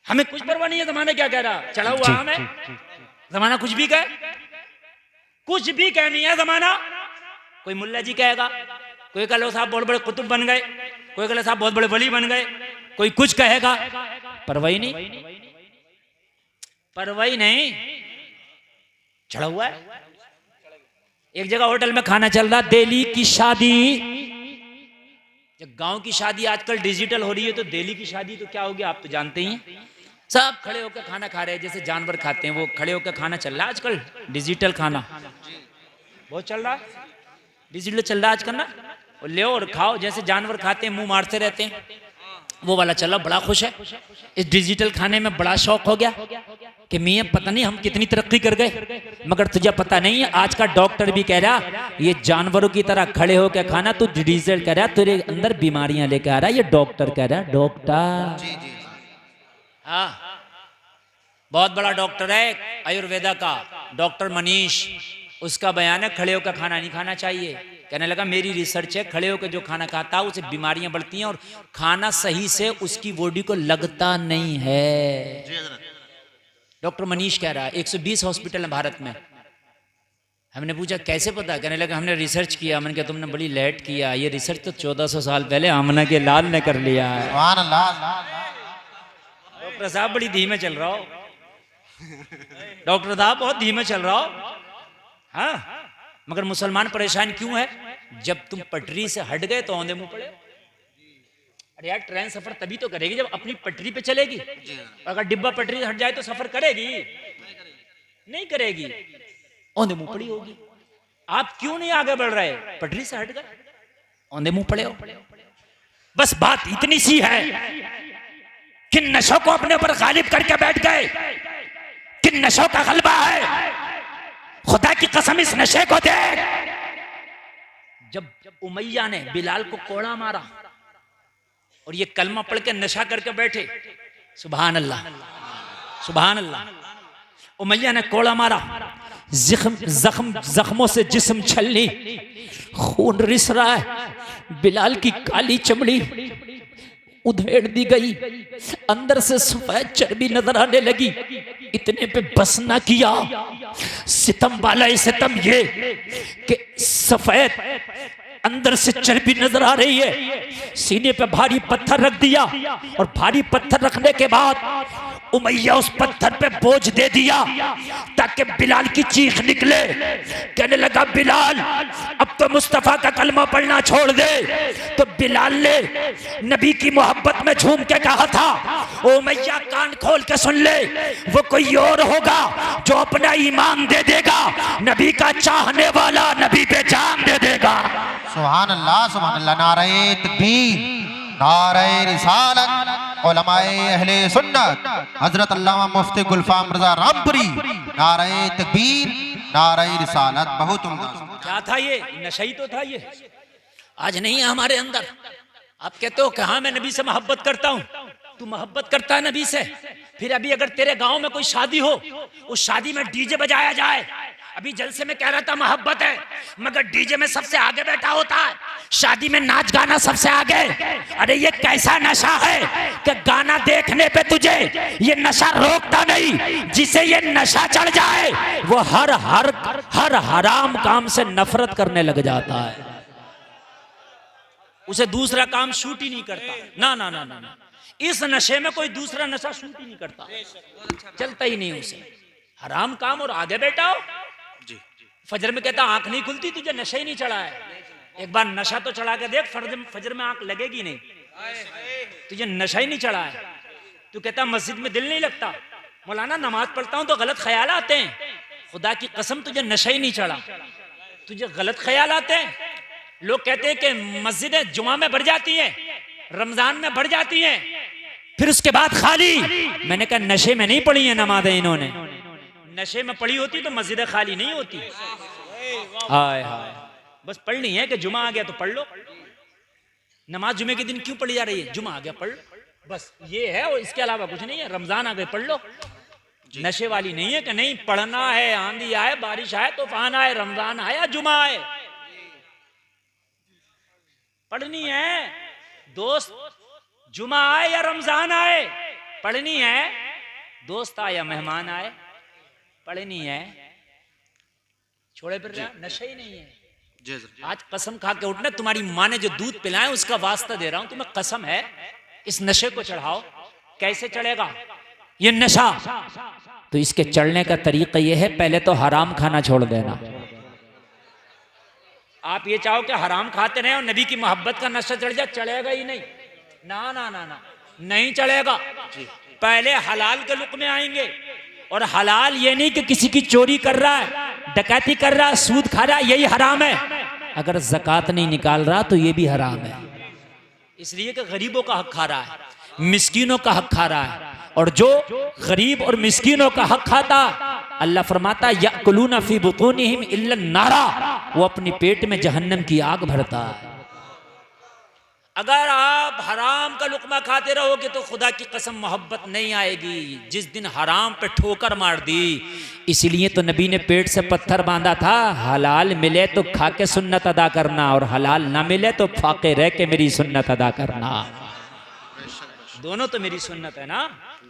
हमें कुछ परवाह नहीं है। जमाना क्या कह रहा, चढ़ा हुआ हमें। जमाना कुछ भी कहे, कुछ भी कहनी है जमाना। कोई मुल्ला जी कहेगा, कोई कह साहब बहुत बड़े कुतुब बन गए, कोई कह साहब बहुत बड़े वली बन गए, कोई कुछ कहेगा, परवाही नहीं, परवाही नहीं, चढ़ा हुआ है। एक जगह होटल में खाना चल रहा, दिल्ली की शादी। जब गांव की शादी आजकल डिजिटल हो रही है, तो दिल्ली की शादी तो क्या होगी आप तो जानते ही हैं। सब खड़े होकर खाना खा रहे हैं, जैसे जानवर खाते हैं, वो खड़े होकर खाना चल रहा है आजकल। डिजिटल खाना बहुत चल रहा है, डिजिटल चल रहा है आजकल ना। और ले और खाओ, जैसे जानवर खाते हैं, मुंह मारते रहते हैं, वो वाला चल रहा। बड़ा खुश है इस डिजिटल खाने में, बड़ा शौक हो गया कि मियां पता नहीं हम कितनी तरक्की कर गए। मगर तुझे पता नहीं है, आज का डॉक्टर भी कह रहा ये जानवरों की तरह खड़े होकर खाना, तू डिजिटल कह रहा, तेरे अंदर बीमारियां लेकर आ रहा। ये डॉक्टर कह रहा, डॉक्टर। हाँ, बहुत बड़ा डॉक्टर है आयुर्वेदा का, डॉक्टर मनीष। उसका बयान है खड़े होकर खाना नहीं खाना चाहिए। कहने लगा मेरी रिसर्च है, खड़े होकर जो खाना खाता है उसे बीमारियां बढ़ती हैं, और खाना सही से उसकी बॉडी को लगता नहीं है। डॉक्टर मनीष कह रहा है। 120 हॉस्पिटल है भारत में। हमने पूछा कैसे पता, कहने लगा हमने रिसर्च किया। मैंने कहा तुमने बड़ी लेट किया, ये रिसर्च तो 1400 साल पहले आमना के लाल ने कर लिया है। डॉक्टर साहब बड़ी धीमे चल रहा हो, डॉक्टर साहब बहुत धीमे चल रहा हो। हाँ, मगर मुसलमान परेशान क्यों है? जब तुम पटरी से हट गए तो औंधे मुंह पड़े। अरे यार, ट्रेन सफर तभी तो करेगी जब अपनी पटरी पे चलेगी। अगर डिब्बा पटरी से हट जाए तो सफर करेगी? नहीं करेगी, औंधे मुंह पड़ी होगी। आप क्यों नहीं आगे बढ़ रहे? पटरी से हट गए, औंधे मुंह पड़े हो। बस बात इतनी सी है कि नशों को अपने ऊपर गालिब करके बैठ गए, कि नशों का गलबा है। खुदा की कसम इस नशे को देख। जब उमैया ने बिलाल को कोड़ा मारा और ये कलमा पढ़ के नशा करके बैठे, सुभान अल्लाह सुभान अल्लाह, उमैया ने कोड़ा मारा, जख्मों से जिस्म छलनी, खून रिस रहा है। बिलाल की काली चमड़ी उधेड़ दी गई, अंदर से सफेद चर्बी नजर आने लगी। इतने पे बस ना किया, सितम वाला सितम ये कि सफेद अंदर से चर्बी नजर आ रही है। सीने पे भारी पत्थर रख दिया, और भारी पत्थर रखने के बाद उमैया उस पत्थर पे बोझ दे दिया ताकि बिलाल की चीख निकले। कहने लगा बिलाल अब तो मुस्तफा का कलमा पढ़ना छोड़ दे। तो बिलाल ने नबी की मोहब्बत में झूम के कहा था, ओ उमैया कान खोल के सुन ले, वो कोई और होगा जो अपना ईमान दे देगा, नबी का चाहने वाला नबी पे जान दे देगा। सुभान अल्लाह, नारे तकबीर, नारे रिसालत, उलमाए अहले सुन्नत, हजरत अल्लामा मुफ्ती गुलफाम रजा रामपुरी, नारे तकबीर, नारे रिसालत। बहुत उम्दा। क्या था ये? नशा ही तो था ये। आज नहीं है हमारे अंदर। आप कहते हो कि हाँ मैं नबी से मोहब्बत करता हूँ, तू मोहब्बत करता है नबी से, फिर अभी अगर तेरे गांव में कोई शादी हो, उस शादी में डीजे बजाया जाए, अभी जलसे में कह रहा था मोहब्बत है, मगर डीजे में सबसे आगे बैठा होता है, शादी में नाच गाना सबसे आगे। अरे ये कैसा नशा है कि गाना देखने पे तुझे ये नशा रोकता नहीं। जिसे ये नशा चढ़ जाए वो हर हराम काम से नफरत करने लग जाता है। उसे दूसरा काम शूट ही नहीं करता। ना ना ना ना, इस नशे में कोई दूसरा नशा शूट ही नहीं करता, चलता ही नहीं उसे। हराम काम और आगे बैठा हो। फजर में कहता आंख नहीं खुलती, तुझे नशा ही नहीं चढ़ा है। एक बार नशा तो चढ़ा के देख, फजर में आंख लगेगी नहीं, तुझे नशा ही नहीं चढ़ा है। तू कहता मस्जिद में दिल नहीं लगता, मौलाना नमाज पढ़ता हूं तो गलत ख्याल आते हैं। खुदा की कसम तुझे नशा ही नहीं चढ़ा, तुझे गलत ख्याल आते हैं। लोग कहते हैं कि मस्जिदें जुमा में भर जाती हैं, रमजान में बढ़ जाती हैं, फिर उसके बाद खाली। मैंने कहा नशे में नहीं पढ़ी है नमाजें इन्होंने, नशे में पढ़ी होती तो मस्जिद खाली नहीं होती। हाय हाय, बस पढ़नी है कि जुमा आ गया तो पढ़ लो। नमाज जुमे के दिन क्यों पढ़ी जा रही है? जुमा आ गया पढ़ लो, बस ये है, और इसके अलावा कुछ नहीं है। रमजान आ गए पढ़ लो, नशे वाली नहीं है कि नहीं पढ़ना है, आंधी आए बारिश आए तूफान आए, रमजान आया जुमा आए, पढ़नी है। दोस्त जुमा आए या रमजान आए पढ़नी है, दोस्त आए या मेहमान आए पढ़नी है। छोड़े फिर नशे ही नहीं है। आज कसम खा के उठना, तुम्हारी माँ ने जो दूध पिलाए उसका वास्ता दे रहा हूं तुम्हें, कसम है, इस नशे को चढ़ाओ। कैसे चढ़ेगा ये नशा? तो इसके चढ़ने का तरीका ये है, पहले तो हराम खाना छोड़ देना। आप ये चाहो कि हराम खाते रहे और नबी की मोहब्बत का नशा चढ़ जाए, चढ़ेगा ही नहीं। ना ना ना ना, नहीं चढ़ेगा। पहले हलाल के लुक में आएंगे, और हलाल ये नहीं कि किसी की चोरी कर रहा है, डकैती कर रहा है, सूद खा रहा है, यही हराम है। अगर ज़कात नहीं निकाल रहा तो ये भी हराम है, इसलिए कि गरीबों का हक खा रहा है, मिस्कीनों का हक खा रहा है। और जो गरीब और मिस्कीनों का हक खाता, अल्लाह फरमाता याकुलूना फी बुतूनिहिम इल्ला नारा, वो अपनी पेट में जहन्नम की आग भरता है। अगर आप हराम का लुकमा खाते रहोगे तो खुदा की कसम मोहब्बत नहीं आएगी। जिस दिन हराम पे ठोकर मार दी, इसीलिए तो नबी ने पेट से पत्थर बांधा था, हलाल मिले तो खा के सुन्नत अदा करना, और हलाल ना मिले तो फाके रह के मेरी सुन्नत अदा करना। दोनों तो मेरी सुन्नत है ना,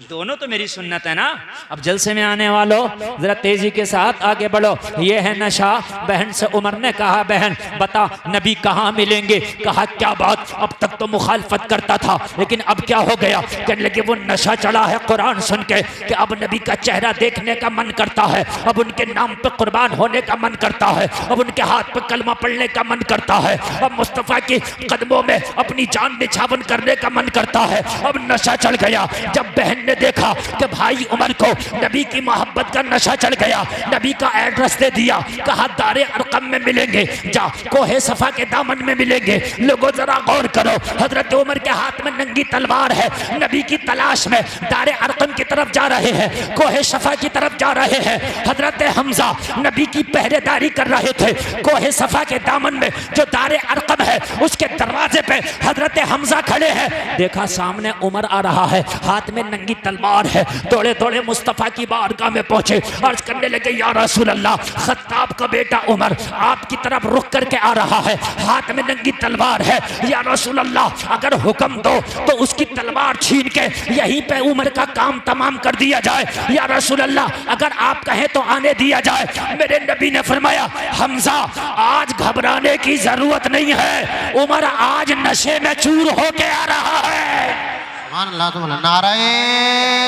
दोनों तो मेरी सुन्नत है ना। अब जलसे में आने वालों जरा तेजी के साथ आगे बढ़ो। ये है नशा। बहन से उमर ने कहा, बहन बता नबी कहाँ मिलेंगे? कहा क्या बात, अब तक तो मुखालफत करता था लेकिन अब क्या हो गया? कहने लगे वो नशा चढ़ा है कुरान सुन के कि अब नबी का चेहरा देखने का मन करता है, अब उनके नाम पे कुर्बान होने का मन करता है, अब उनके हाथ पे कलमा पढ़ने का मन करता है, अब मुस्तफ़ा के कदमों में अपनी जान निछावन करने का मन करता है। अब नशा चढ़ गया। जब बहन ने देखा कि भाई उमर को नबी की मोहब्बत का नशा चढ़ गया, नबी का एड्रेस दे दिया, कहा दारे अरकम में मिलेंगे, जा कोहे सफा के दामन में मिलेंगे। लोगों जरा गौर करो, हजरत उमर के हाथ में नंगी तलवार है, नबी की तलाश में दारे अरकम की तरफ जा रहे हैं, कोहे सफा की तरफ जा रहे हैं। हजरत हमजा नबी की पहरेदारी कर रहे थे। कोहे सफा के दामन में जो दारे अरकम है उसके दरवाजे पे हजरत हमजा खड़े हैं। देखा सामने उमर आ रहा है, हाथ में नंगी तलवार है। दौड़े दौड़े मुस्तफा की बारगाह में पहुंचे, अर्ज करने लगे या रसूल अल्लाह, खत्ताब का बेटा उमर आपकी तरफ रुक करके आ रहा है, हाथ में नंगी तलवार है। या रसूल अल्लाह अगर हुक्म दो तो उसकी तलवार छीन के यहीं पे उमर का काम तमाम कर दिया जाए। या रसूल अल्लाह अगर आप कहें तो आने दिया जाए। मेरे नबी ने फरमाया हमजा आज घबराने की जरूरत नहीं है, उमर आज नशे में चूर होके आ रहा है। नारे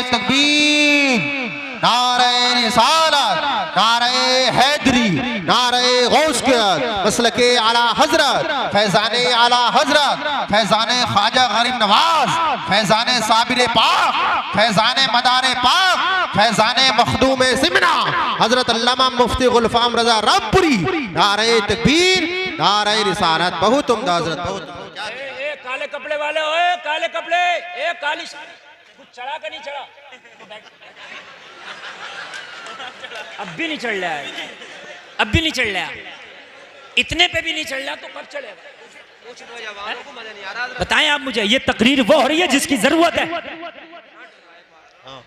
तकबीर, नारे रिसालत, नारे हैदरी, नारे गौसकियत, मसलके आला हजरत, फैजाने आला हजरत, फैजाने ख्वाजा गरीब नवाज, फैजाने साबिर पाक, फैजाने मदारे पाक, फैजाने मखदूम सिमना, हजरत अल्लामा मुफ्ती गुलफाम रजा रामपुरी। नारे तकबीर, नारे रिसालत। बहुत उम्दा हजरत, बहुत। काले कपड़े वाले, ओए काले कपड़े, ए काली कुछ चढ़ा का नहीं चढ़ा? अब भी नहीं चढ़ रहा है, अब भी नहीं चढ़ रहा, इतने पे भी नहीं चढ़ रहा तो कब चढ़ेगा? बताएं आप मुझे। ये तकरीर वो हो रही है जिसकी जरूरत है,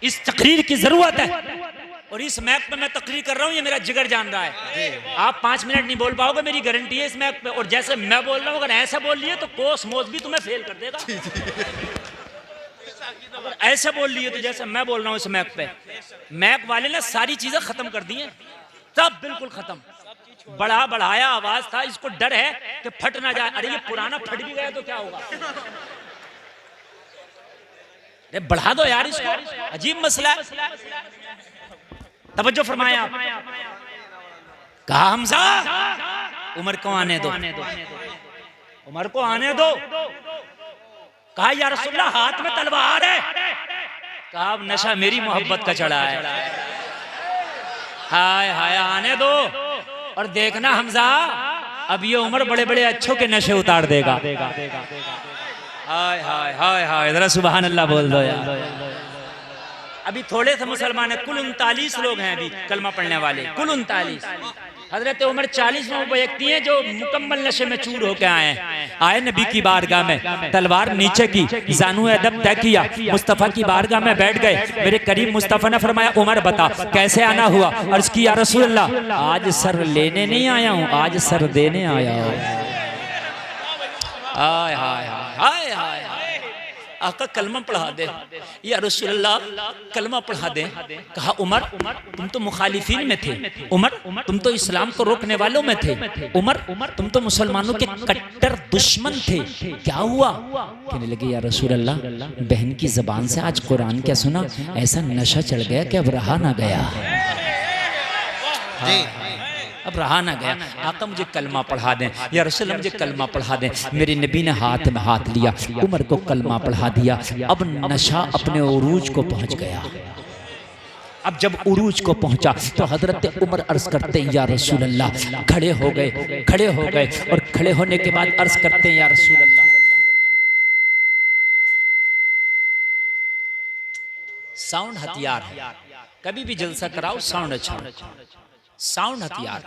इस तकरीर की जरूरत है। और इस मैक पे मैं तकरीर कर रहा हूँ, ये मेरा जिगर जान रहा है। आप 5 मिनट नहीं बोल पाओगे, मेरी गारंटी है इस मैक पे। और जैसे मैं बोल रहा हूँ अगर ऐसा बोल लिए तो कोस मोस भी तुम्हें फेल कर देगा। अगर ऐसे बोल लिए तो जैसे मैं बोल रहा हूँ इस मैक पे, मैक वाले ने सारी चीजें खत्म कर दी हैं, सब बिल्कुल खत्म। बढ़ाया आवाज था, इसको डर है कि फट ना जाए। अरे ये पुराना फट भी गया तो क्या होगा? अरे बढ़ा दो यार इसको, अजीब मसला। तवज्जो फरमाया आप। कहा हमजा उमर को आने दो, उमर को आने दो। कहा या रसूलल्लाह हाथ में तलवार है। कहा नशा मेरी मोहब्बत का चढ़ा है। हाय हाय आने दो। और देखना हमजा अब ये उमर बड़े बड़े अच्छों के नशे उतार देगा। हाय हाय हाय हाय, जरा सुभान अल्लाह बोल दो यार। अभी थोड़े से मुसलमान है, कुल 39 लोग हैं अभी कलमा पढ़ने वाले, कुल 39। हजरत उमर 40वें व्यक्ति हैं जो मुकम्मल नशे में चूर होकर आए नबी की बारगाह में, तलवार नीचे की, जानू अदब तय किया, मुस्तफ़ा की बारगाह में बैठ गए। मेरे करीम मुस्तफ़ा ने फरमाया उमर बता कैसे आना हुआ। अर्ज़ की या रसूल अल्लाह, आज सर लेने नहीं आया हूँ, आज सर देने आया हूँ। हाय हाय हाय हाय हाय, आका कलमा पढ़ा दे या रसूल अल्लाह, कलमा पढ़ा दे। कहा उमर तुम तो मुखालिफीन में थे, उमर तुम तो इस्लाम को रोकने वालों में थे, उमर तुम तो मुसलमानों के कट्टर दुश्मन थे, क्या हुआ? कहने लगे या रसूल अल्लाह, बहन की ज़बान से आज कुरान क्या सुना, ऐसा नशा चढ़ गया कि अब रहा ना गया, अब रहा ना गया। आका मुझे कलमा पढ़ा दें या रसूल अल्लाह, मुझे कलमा पढ़ा दें। मेरे नबी ने हाथ में हाथ लिया, उमर को कलमा पढ़ा दिया। अब नशा अपने उरूज को पहुंच गया। अब जब उरूज को पहुंचा तो हजरत उमर अर्ज करते हैं या रसूल अल्लाह, खड़े हो गए, खड़े हो गए और खड़े होने के बाद अर्ज करते हैं या रसूल अल्लाह, साउंड हथियार है, कभी भी जलसा कराओ साउंड अच्छा, साउंड हथियार,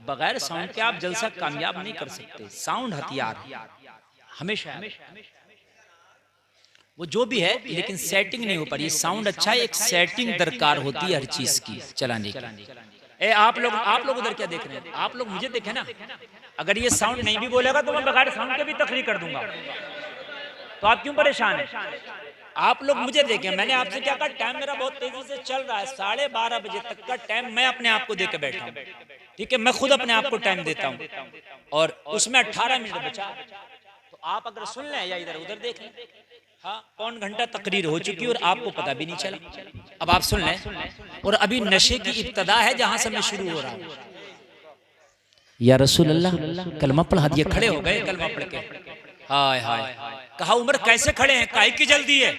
बगैर साउंड के आप जलसा कामयाब नहीं कर सकते। साउंड हथियार हमेशा, वो जो भी है लेकिन सेटिंग नहीं हो पा रही। साउंड अच्छा है, एक सेटिंग दरकार होती है हर चीज की चलाने की। आप लोग उधर क्या देख रहे हैं? आप लोग मुझे देखें ना, अगर ये साउंड नहीं भी बोलेगा तो मैं बगैर साउंड के भी तकरीर कर दूंगा, तो आप क्यों परेशान हैं? आप लोग मुझे देखें, मैंने आपसे क्या कहा, टाइम मेरा बहुत तेजी से चल रहा है, 12:30 बजे तक का टाइम मैं अपने आप को देके बैठा हूँ, ठीक है, मैं खुद अपने आप को टाइम देता हूँ और उसमें 18 मिनट बचा। तो आप अगर सुन लें या इधर उधर देख लें, हाँ, पौन घंटा तकरीर हो चुकी और आपको पता भी नहीं चला। अब आप सुन लें, और अभी नशे की इब्तदा है जहां से मैं शुरू हो रहा हूँ। या रसूल अल्लाह, कलमा पढ़ा दिया, खड़े हो गए कलमा पढ़ के। हाय हाय, कहा उमर कैसे खड़े हैं, काहे की जल्दी है?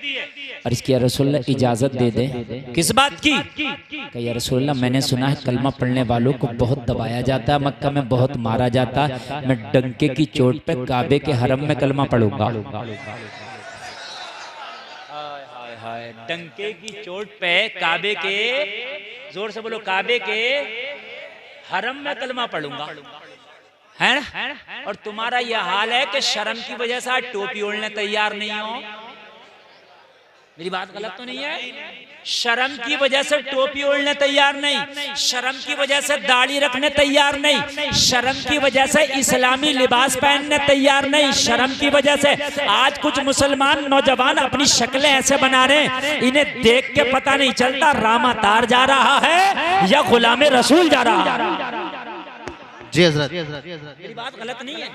अर्ज़ किया रसूल अल्लाह इजाजत दे दे। किस बात की? कहा या रसूल अल्लाह, मैंने सुना है कलमा पढ़ने वालों को बहुत दबाया जाता है, मक्का में बहुत मारा जाता है, मैं डंके की चोट पे काबे के हरम में कलमा पढ़ूंगा। डंके की चोट पे काबे के, जोर से बोलो, काबे के हरम में कलमा पढ़ूंगा, है ना? और तुम्हारा यह हाल है कि शर्म की वजह से आज टोपी ओढ़ने तैयार नहीं हो। मेरी बात गलत तो नहीं है? शर्म की वजह से टोपी ओढ़ने तैयार नहीं, शर्म की वजह से दाढ़ी रखने तैयार नहीं, शर्म की वजह से इस्लामी लिबास पहनने तैयार नहीं, शर्म की वजह से आज कुछ मुसलमान नौजवान अपनी शक्लें ऐसे बना रहे हैं, इन्हें देख के पता नहीं चलता रामातार जा रहा है या गुलामे रसूल जा रहा है। जी हजरत, मेरी बात गलत नहीं है।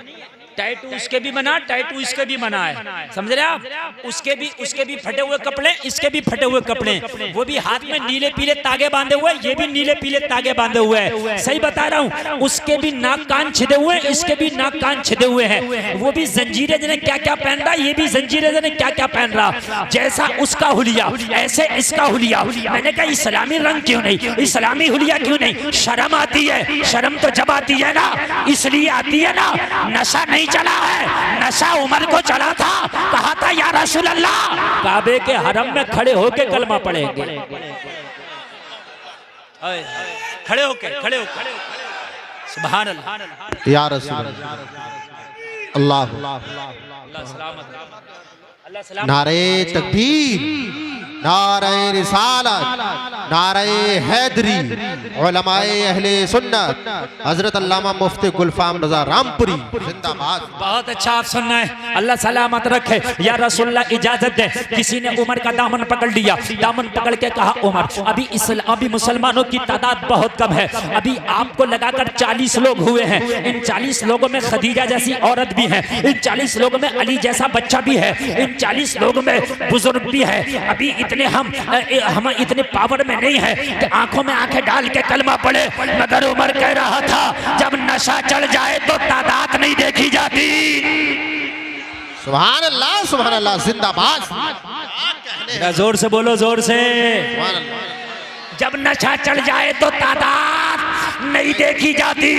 टैटू उसके भी बना, टैटू इसके भी बना है, समझ रहे आप? उसके भी फटे हुए कपड़े, इसके भी फटे हुए कपड़े, वो भी हाथ में नीले पीले तागे बांधे हुए, ये भी नीले पीले तागे बांधे हुए हैं, सही बता रहा हूँ। उसके भी नाक कान छिदे हुए, इसके भी नाक कान छिदे हुए हैं। वो भी जंजीरें जिन्हें क्या क्या पहन रहा, ये भी जंजीरें जिन्हें क्या क्या पहन रहा। जैसा उसका हुलिया ऐसे इसका हुलिया। मैंने कहा इस्लामी रंग क्यों नहीं, इस्लामी हुलिया क्यों नहीं? शर्म आती है, शर्म तो जब आती है ना, इसलिए आती है ना, नशा नहीं चला है, नशा उमर को चला था। कहा था या रसूल अल्लाह, काबे के हरम में खड़े होके कलमा पढ़ेंगे, खड़े होके सुभान अल्लाह या रसूल अल्लाह, नारे तकबीर, नारे रिसालत, नारे हैदरी, उलमाए अहले सुन्नत, हजरत अल्लामा मुफ्ती गुलफाम रजा रामपुरी जिंदाबाद। बहुत अच्छा आप सुनना है, अल्लाह सलामत रखे। या रसूलुल्लाह इजाजत दे। किसी ने उमर का दामन पकड़ लिया, दामन पकड़ के कहा उमर, अभी मुसलमानों की तादाद बहुत कम है, अभी आपको लगाकर 40 लोग हुए हैं, इन 40 लोगों में खदीजा जैसी औरत भी है, इन 40 लोगों में अली जैसा बच्चा भी है, इन 40 लोगों में बुजुर्ग भी है। अभी इतने हम इतने पावर में नहीं है कि आंखों में आंखें डाल के कलमा पढ़े, मगर उमर कह रहा था जब नशा चढ़ जाए तो तादाद नहीं देखी जाती। सुभान अल्लाह जिंदाबाद। जोर से बोलो, जोर से। जब नशा चढ़ जाए तो तादाद नहीं देखी जाती।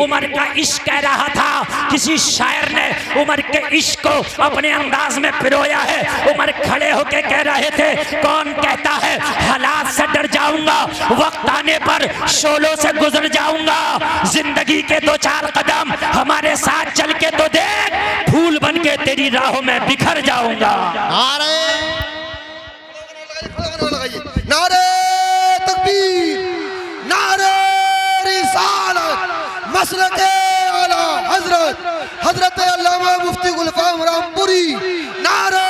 उमर का इश्क कह रहा था, किसी शायर ने उमर के इश्क को अपने अंदाज में पिरोया है। उमर खड़े होके कह रहे थे, कौन कहता है हालात से डर जाऊंगा, वक्त आने पर शोलों से गुजर जाऊंगा। जिंदगी के दो चार कदम हमारे साथ चल के तो देख, फूल बन के तेरी राहों में बिखर जाऊंगा। नारे तकबीर, नारे रिसालत, मसलके आला हजरत अल्लामा मुफ्ती गुलफाम रामपुरी। नारे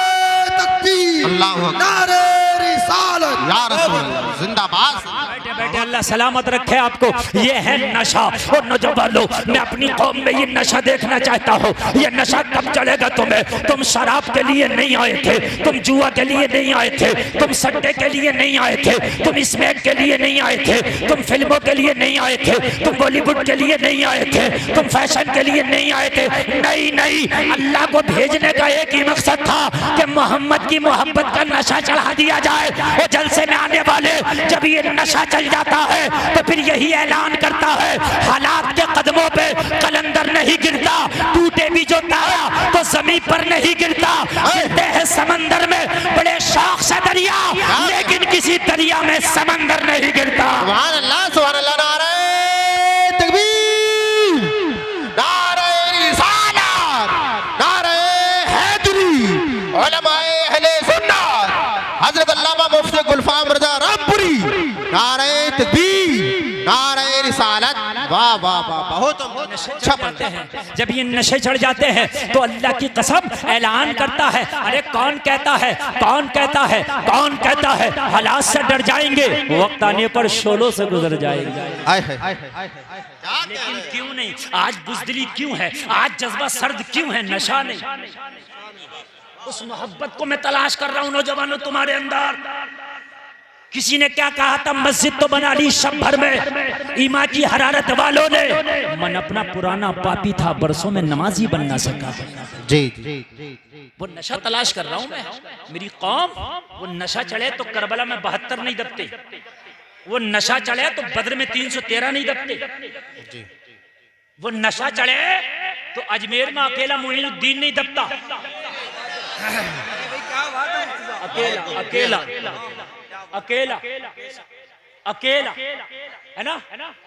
तकबीर, अल्लाहु अकबर, नारे रिसालत, या रसूल अल्लाह, जिंदाबाद। बैठे बैठे अल्लाह सलामत रखे आपको। ये है नशा। और नौजवानों, मैं अपनी कौम में ये नशा देखना चाहता हूँ। ये नशा कब चलेगा तुम्हें? तुम शराब के लिए नहीं आए थे, तुम जुआ के लिए नहीं आए थे, तुम सट्टे के लिए नहीं आए थे, तुम स्मैक के लिए नहीं आए थे, तुम फिल्मों के लिए नहीं आए थे, तुम बॉलीवुड के लिए नहीं आए थे, तुम फैशन के लिए नहीं आए थे। नहीं नहीं, अल्लाह को भेजने का एक ही मकसद था कि मोहम्मद की मोहब्बत का नशा चढ़ा दिया जाए। और जलसे में आने वाले जब ये नशा चल जाता है तो फिर यही ऐलान करता है, हालात के कदमों पे कलंदर नहीं गिरता, टूटे भी जो तारा तो जमीन पर नहीं गिरता। गिरते हैं समंदर में बड़े शौक से दरिया, लेकिन किसी दरिया में समंदर नहीं गिरता। सुभान अल्लाह, सुभान अल्लाह। नारे तकबीर, नारे रिसालत, नारे हैदरी, उलमाए अहले सुन्नत, हजरत अल्लामा मुफ्ती गुलफाम रजा रामपुरी। नारे तकबीर, नारे रिसालत। वाह वाह वाह, बहुत अच्छा बनते हैं। जब ये नशे चढ़ जाते हैं तो अल्लाह की कसम ऐलान करता है, अरे कौन कहता है, कौन कहता है, कौन कहता है हालात से डर जाएंगे, वक्त आने पर शोलों से गुजर जाएंगे। लेकिन क्यों नहीं? आज बुज़दिली क्यों है? आज जज्बा सर्द क्यों है? नशा नहीं। उस मोहब्बत को मैं तलाश कर रहा हूं नौजवानों तुम्हारे अंदर। किसी ने क्या कहा था, मस्जिद तो बना ली शब भर में, ईमा की हरारत वालों ने। मन अपना पुराना पापी था, बरसों में नमाजी बन ना सका। जी, वो नशा तलाश कर रहा हूं मैं। मेरी कौम, वो नशा चढ़े तो करबला में 72 नहीं दबते, वो नशा चढ़े तो बद्र में 313 नहीं दबते, वो नशा चढ़े तो अजमेर में अकेला मोइनुद्दीन नहीं दबता। अकेला अकेला अकेला अकेला है ना।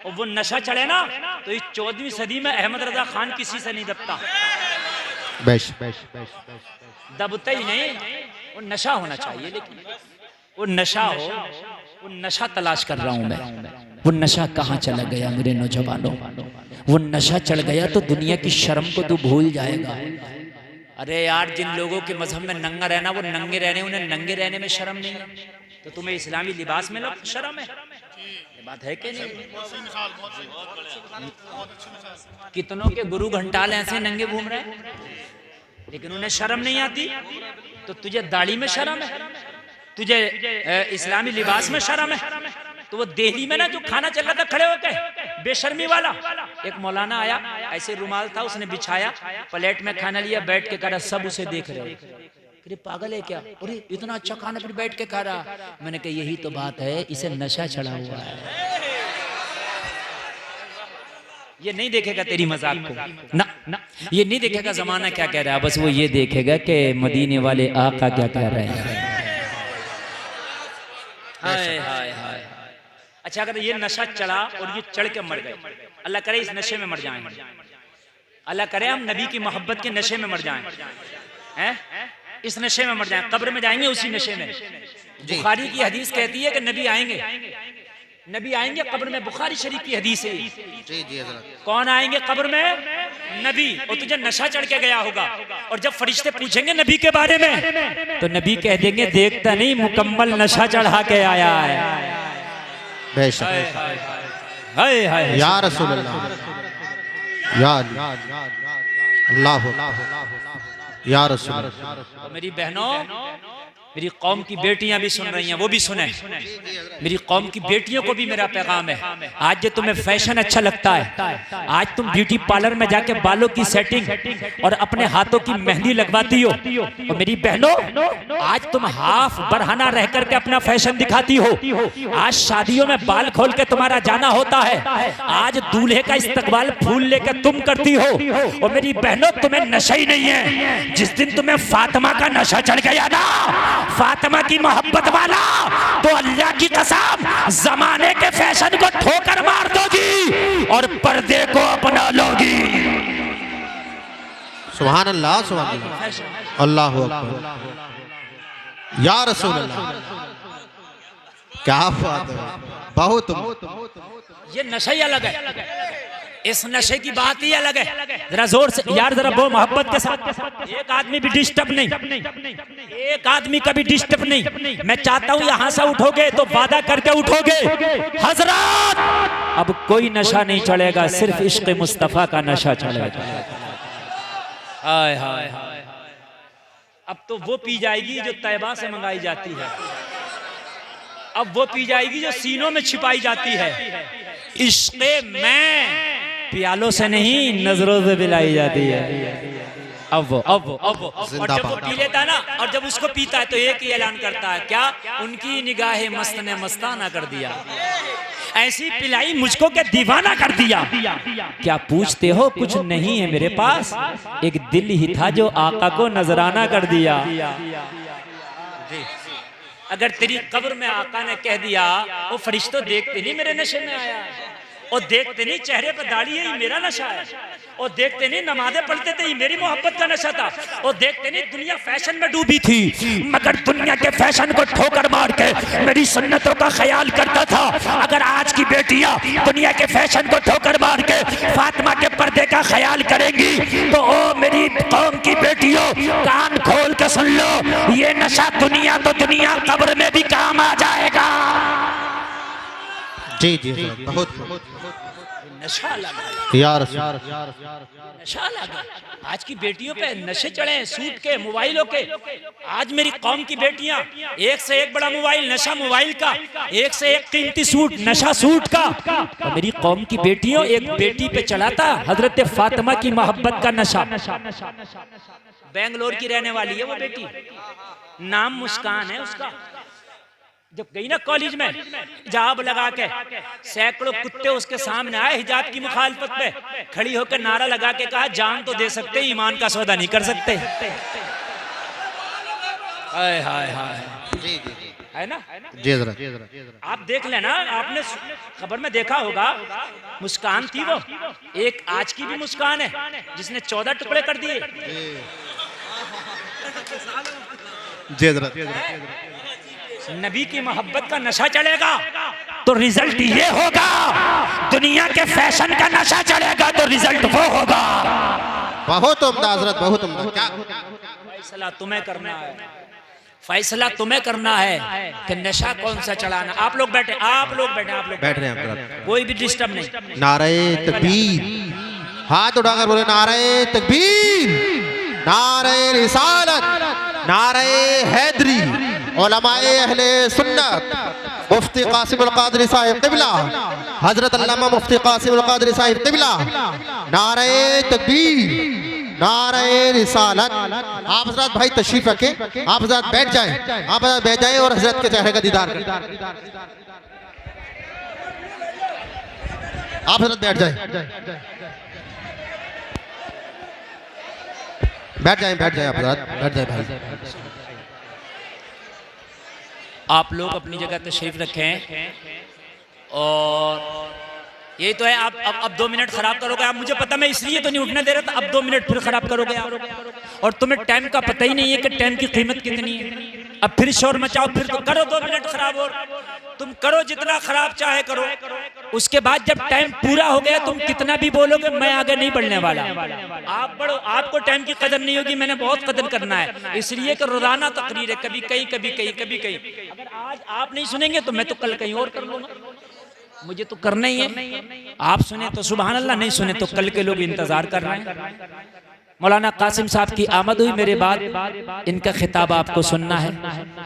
और वो नशा चढ़े ना तो इस 14वीं सदी में अहमद रजा खान किसी से नहीं दबता, दबता ही नहीं। वो नशा होना चाहिए, लेकिन वो नशा हो, वो नशा तलाश कर रहा हूं मैं। वो नशा कहाँ चला गया मेरे नौजवानों? वो नशा चढ़ गया तो दुनिया की शर्म को तू भूल जाएगा। अरे यार, जिन लोगों के मजहब में नंगा रहना, वो नंगे रहने, उन्हें नंगे रहने में शर्म नहीं है, तो तुम्हें इस्लामी लिबास में लो शर्म है। ये बात है कि नहीं? कितनों के गुरु घंटाल ऐसे नंगे घूम रहे हैं, लेकिन उन्हें शर्म नहीं आती। तो तुझे दाढ़ी में शर्म है, तुझे इस्लामी लिबास में शर्म है। तो वो दिल्ली में ना जो खाना चल रहा था खड़े होकर बेशर्मी वाला, एक मौलाना आया, ऐसे रुमाल था, उसने बिछाया, प्लेट में खाना लिया, बैठ के कहा, सब उसे देख रहे। अरे पागल है क्या? अरे इतना अच्छा खाना फिर बैठ के खा रहा। मैंने कहा यही तो बात है, इसे नशा चढ़ा हुआ है। ये नहीं देखेगा तेरी मजाक को ना, ना, ये नहीं देखेगा जमाना क्या कह रहा है, बस वो ये देखेगा कि मदीने वाले आका क्या कह रहे हैं। हाय हाय हाय। अच्छा, अगर ये नशा चढ़ा और ये चढ़ के मर गए, अल्लाह करे इस नशे में मर जाएं, अल्लाह करे हम नबी की मोहब्बत के नशे में मर जाएं, हैं? इस नशे में मर जाएं, कब्र में जाएंगे उसी नशे में। बुखारी की हदीस कहती है कि नबी आएंगे, नबी आएंगे कब्र में। बुखारी शरीफ की हदीस है। कौन आएंगे कब्र में? नबी। और तुझे नशा चढ़ के गया होगा, और जब फरिश्ते पूछेंगे नबी के बारे में तो नबी कह देंगे देखता नहीं, मुकम्मल नशा चढ़ा के आया है। हाय हाय या रसूल अल्लाह, या अल्लाह, या रसूल। मेरी बहनों, मेरी कौम की बेटियां भी सुन रही हैं, वो भी सुने। मेरी कौम की बेटियों को भी मेरा पैगाम है। आज जो तुम्हें फैशन अच्छा लगता है, आज तुम ब्यूटी पार्लर में जाके बालों की सेटिंग और अपने हाथों की मेहंदी लगवाती हो, और मेरी बहनों आज तुम हाफ बरहाना रह करके अपना फैशन दिखाती हो। आज शादियों में बाल खोल के तुम्हारा जाना होता है। आज दूल्हे का इस्तकबाल फूल लेकर तुम करती हो। और मेरी बहनों तुम्हें नशा ही नहीं है। जिस दिन तुम्हें फातिमा का नशा चढ़ गया ना, फातिमा की मोहब्बत वाला, तो अल्लाह की कसम जमाने के फैशन को ठोकर मार दोगी और पर्दे को अपना लोगी। सुभान अल्लाह, सुभान अल्लाह, अल्लाहु अकबर, या रसूल अल्लाह, क्या बात है, बहुत। ये नशा ही अलग है, इस नशे की बात ही अलग है। जरा जोर से यार, जरा वो मोहब्बत के साथ। एक आदमी भी डिस्टर्ब नहीं, एक आदमी का भी डिस्टर्ब नहीं। मैं चाहता हूं यहां से उठोगे तो वादा करके उठोगे, हजरत अब कोई नशा नहीं चढ़ेगा, सिर्फ इश्क मुस्तफा का नशा चढ़ेगा। हाय हाय हाय, अब तो वो पी जाएगी जो तैयबा से मंगाई जाती है, अब वो पी जाएगी जो सीनों में छिपाई जाती है। इश्क़े में प्यालों से नहीं, नजरों से पिलाई जाती है। अब वो और जब वो पी लेता ना, और जब उसको पीता है तो एक ही ऐलान करता है, क्या उनकी निगाहे मस्त ने मस्ताना कर दिया, ऐसी पिलाई मुझको के दीवाना कर दिया। क्या पूछते हो, कुछ नहीं है मेरे पास, एक दिल ही था जो आका को नजराना कर दिया। अगर तेरी कब्र में आका ने कह दिया, वो फरिश्तों देखते नहीं मेरे नशे में आया, और देखते नहीं चेहरे पर दाढ़ी है, ये मेरा नशा है, और देखते नहीं नमाज़ें पढ़ते थे, ये मेरी मोहब्बत का नशा था, और देखते नहीं दुनिया फैशन में डूबी थी, मगर दुनिया के फैशन को ठोकर मार के मेरी सुन्नतों का ख्याल करता था। अगर आज की बेटियां दुनिया के फैशन को ठोकर मार के फातिमा के पर्दे का ख्याल करेंगी, तो ओ मेरी कौम की बेटियों, कान खोल के सुन लो, ये नशा दुनिया तो दुनिया कब्र में भी काम आ जाएगा। जी जी, बहुत नशा लगा, नशा लगा। आज की बेटियों पे नशे चढ़े हैं, सूट के, मोबाइलों के। आज मेरी कौम की बेटियां एक से एक बड़ा मोबाइल, नशा मोबाइल का, एक से एक कीमती सूट, नशा सूट का। और मेरी कौम की बेटियों, एक बेटी पे चढ़ाता हजरत फातिमा की मोहब्बत का नशा। बेंगलोर की रहने वाली है वो बेटी, नाम मुस्कान है उसका। जब गई ना कॉलेज में हिजाब लगा के, सैकड़ों कुत्ते उसके सामने आए हिजाब की मुखालफत पे, खड़ी होकर नारा लगा के कहा, जान तो दे सकते, ईमान का सौदा नहीं कर सकते। हाय हाय हाय, है ना जी जरा, आप देख लेना, आपने खबर में देखा होगा, मुस्कान थी वो, एक आज की भी मुस्कान है जिसने 14 टुकड़े कर दिए। जी जरा, नबी की मोहब्बत का नशा चढ़ेगा तो रिजल्ट ये होगा, दुनिया के फैशन का नशा चढ़ेगा तो रिजल्ट वो होगा। बहुत उम्दा हजरत, बहुत उम्दा। फैसला तुम्हें करना है, फैसला तुम्हें करना है कि नशा कौन सा चढ़ाना। आप लोग बैठे, आप लोग बैठे, आप लोग बैठ रहे हैं, कोई भी डिस्टर्ब नहीं। नारे तकबीर, हाथ उठाकर बोले नारे तकबीर, नारे रिसालत, नारे हैदरी, उलमाए अहले सुन्नत, मुफ्ती कासिम अल-कादरी साहिब क़िबला, हजरत अल्लामा मुफ्ती कासिम अल-कादरी साहिब क़िबला, नारे तकबीर, नारे रिसालत। आप हजरत भाई तशरीफ रखें, आप हजरत बैठ जाएं, आप हजरत बैठ जाएं और हजरत के चेहरे का दीदार करें। आप हजरत बैठ जाएं, बैठ जाएं, बैठ जाएं, आप हजरत बैठ जाएं भाई। आप लोग अपनी जगह तशरीफ रखें, और यही तो है। आप अब 2 मिनट खराब करोगे आप, मुझे पता, मैं इसलिए तो नहीं उठने दे रहा था। अब 2 मिनट फिर खराब करोगे आप, और तुम्हें टाइम का पता ही नहीं है कि टाइम की कीमत कितनी है। अब फिर शोर मचाओ, फिर तो करो 2 मिनट खराब, और तुम करो जितना खराब चाहे करो। उसके बाद जब टाइम पूरा हो गया, तुम कितना भी बोलोगे, मैं आगे नहीं बढ़ने वाला। आप बढ़ो, आपको टाइम की कदर नहीं होगी, मैंने बहुत कदर करना है। इसलिए कि रोजाना तकरीर है, कभी कहीं कभी कहीं कभी कहीं। अगर आज आप नहीं सुनेंगे तो मैं तो कल कहीं और कर लूंगा, मुझे तो करना ही है। आप सुने तो सुभान अल्लाह, नहीं सुने तो कल के लोग इंतजार कर रहे हैं। मौलाना कासिम साहब की आमद हुई मेरे बाद, इनका खिताब आपको सुनना है,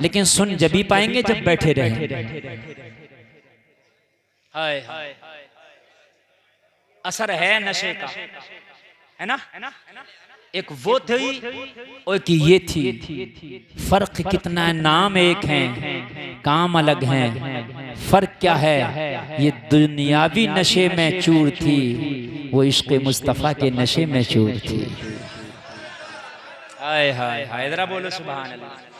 लेकिन सुन जब भी पाएंगे जब बैठे रहे। हाय असर है नशे का, है ना? एक वो थी और एक ये थी, फर्क कितना है, नाम एक है काम अलग है। फर्क क्या है? ये दुनियावी नशे में चूर थी, वो इश्क मुस्तफा के नशे में चूर थी। हाय हाय हाय, जरा बोलो सुभान अल्लाह।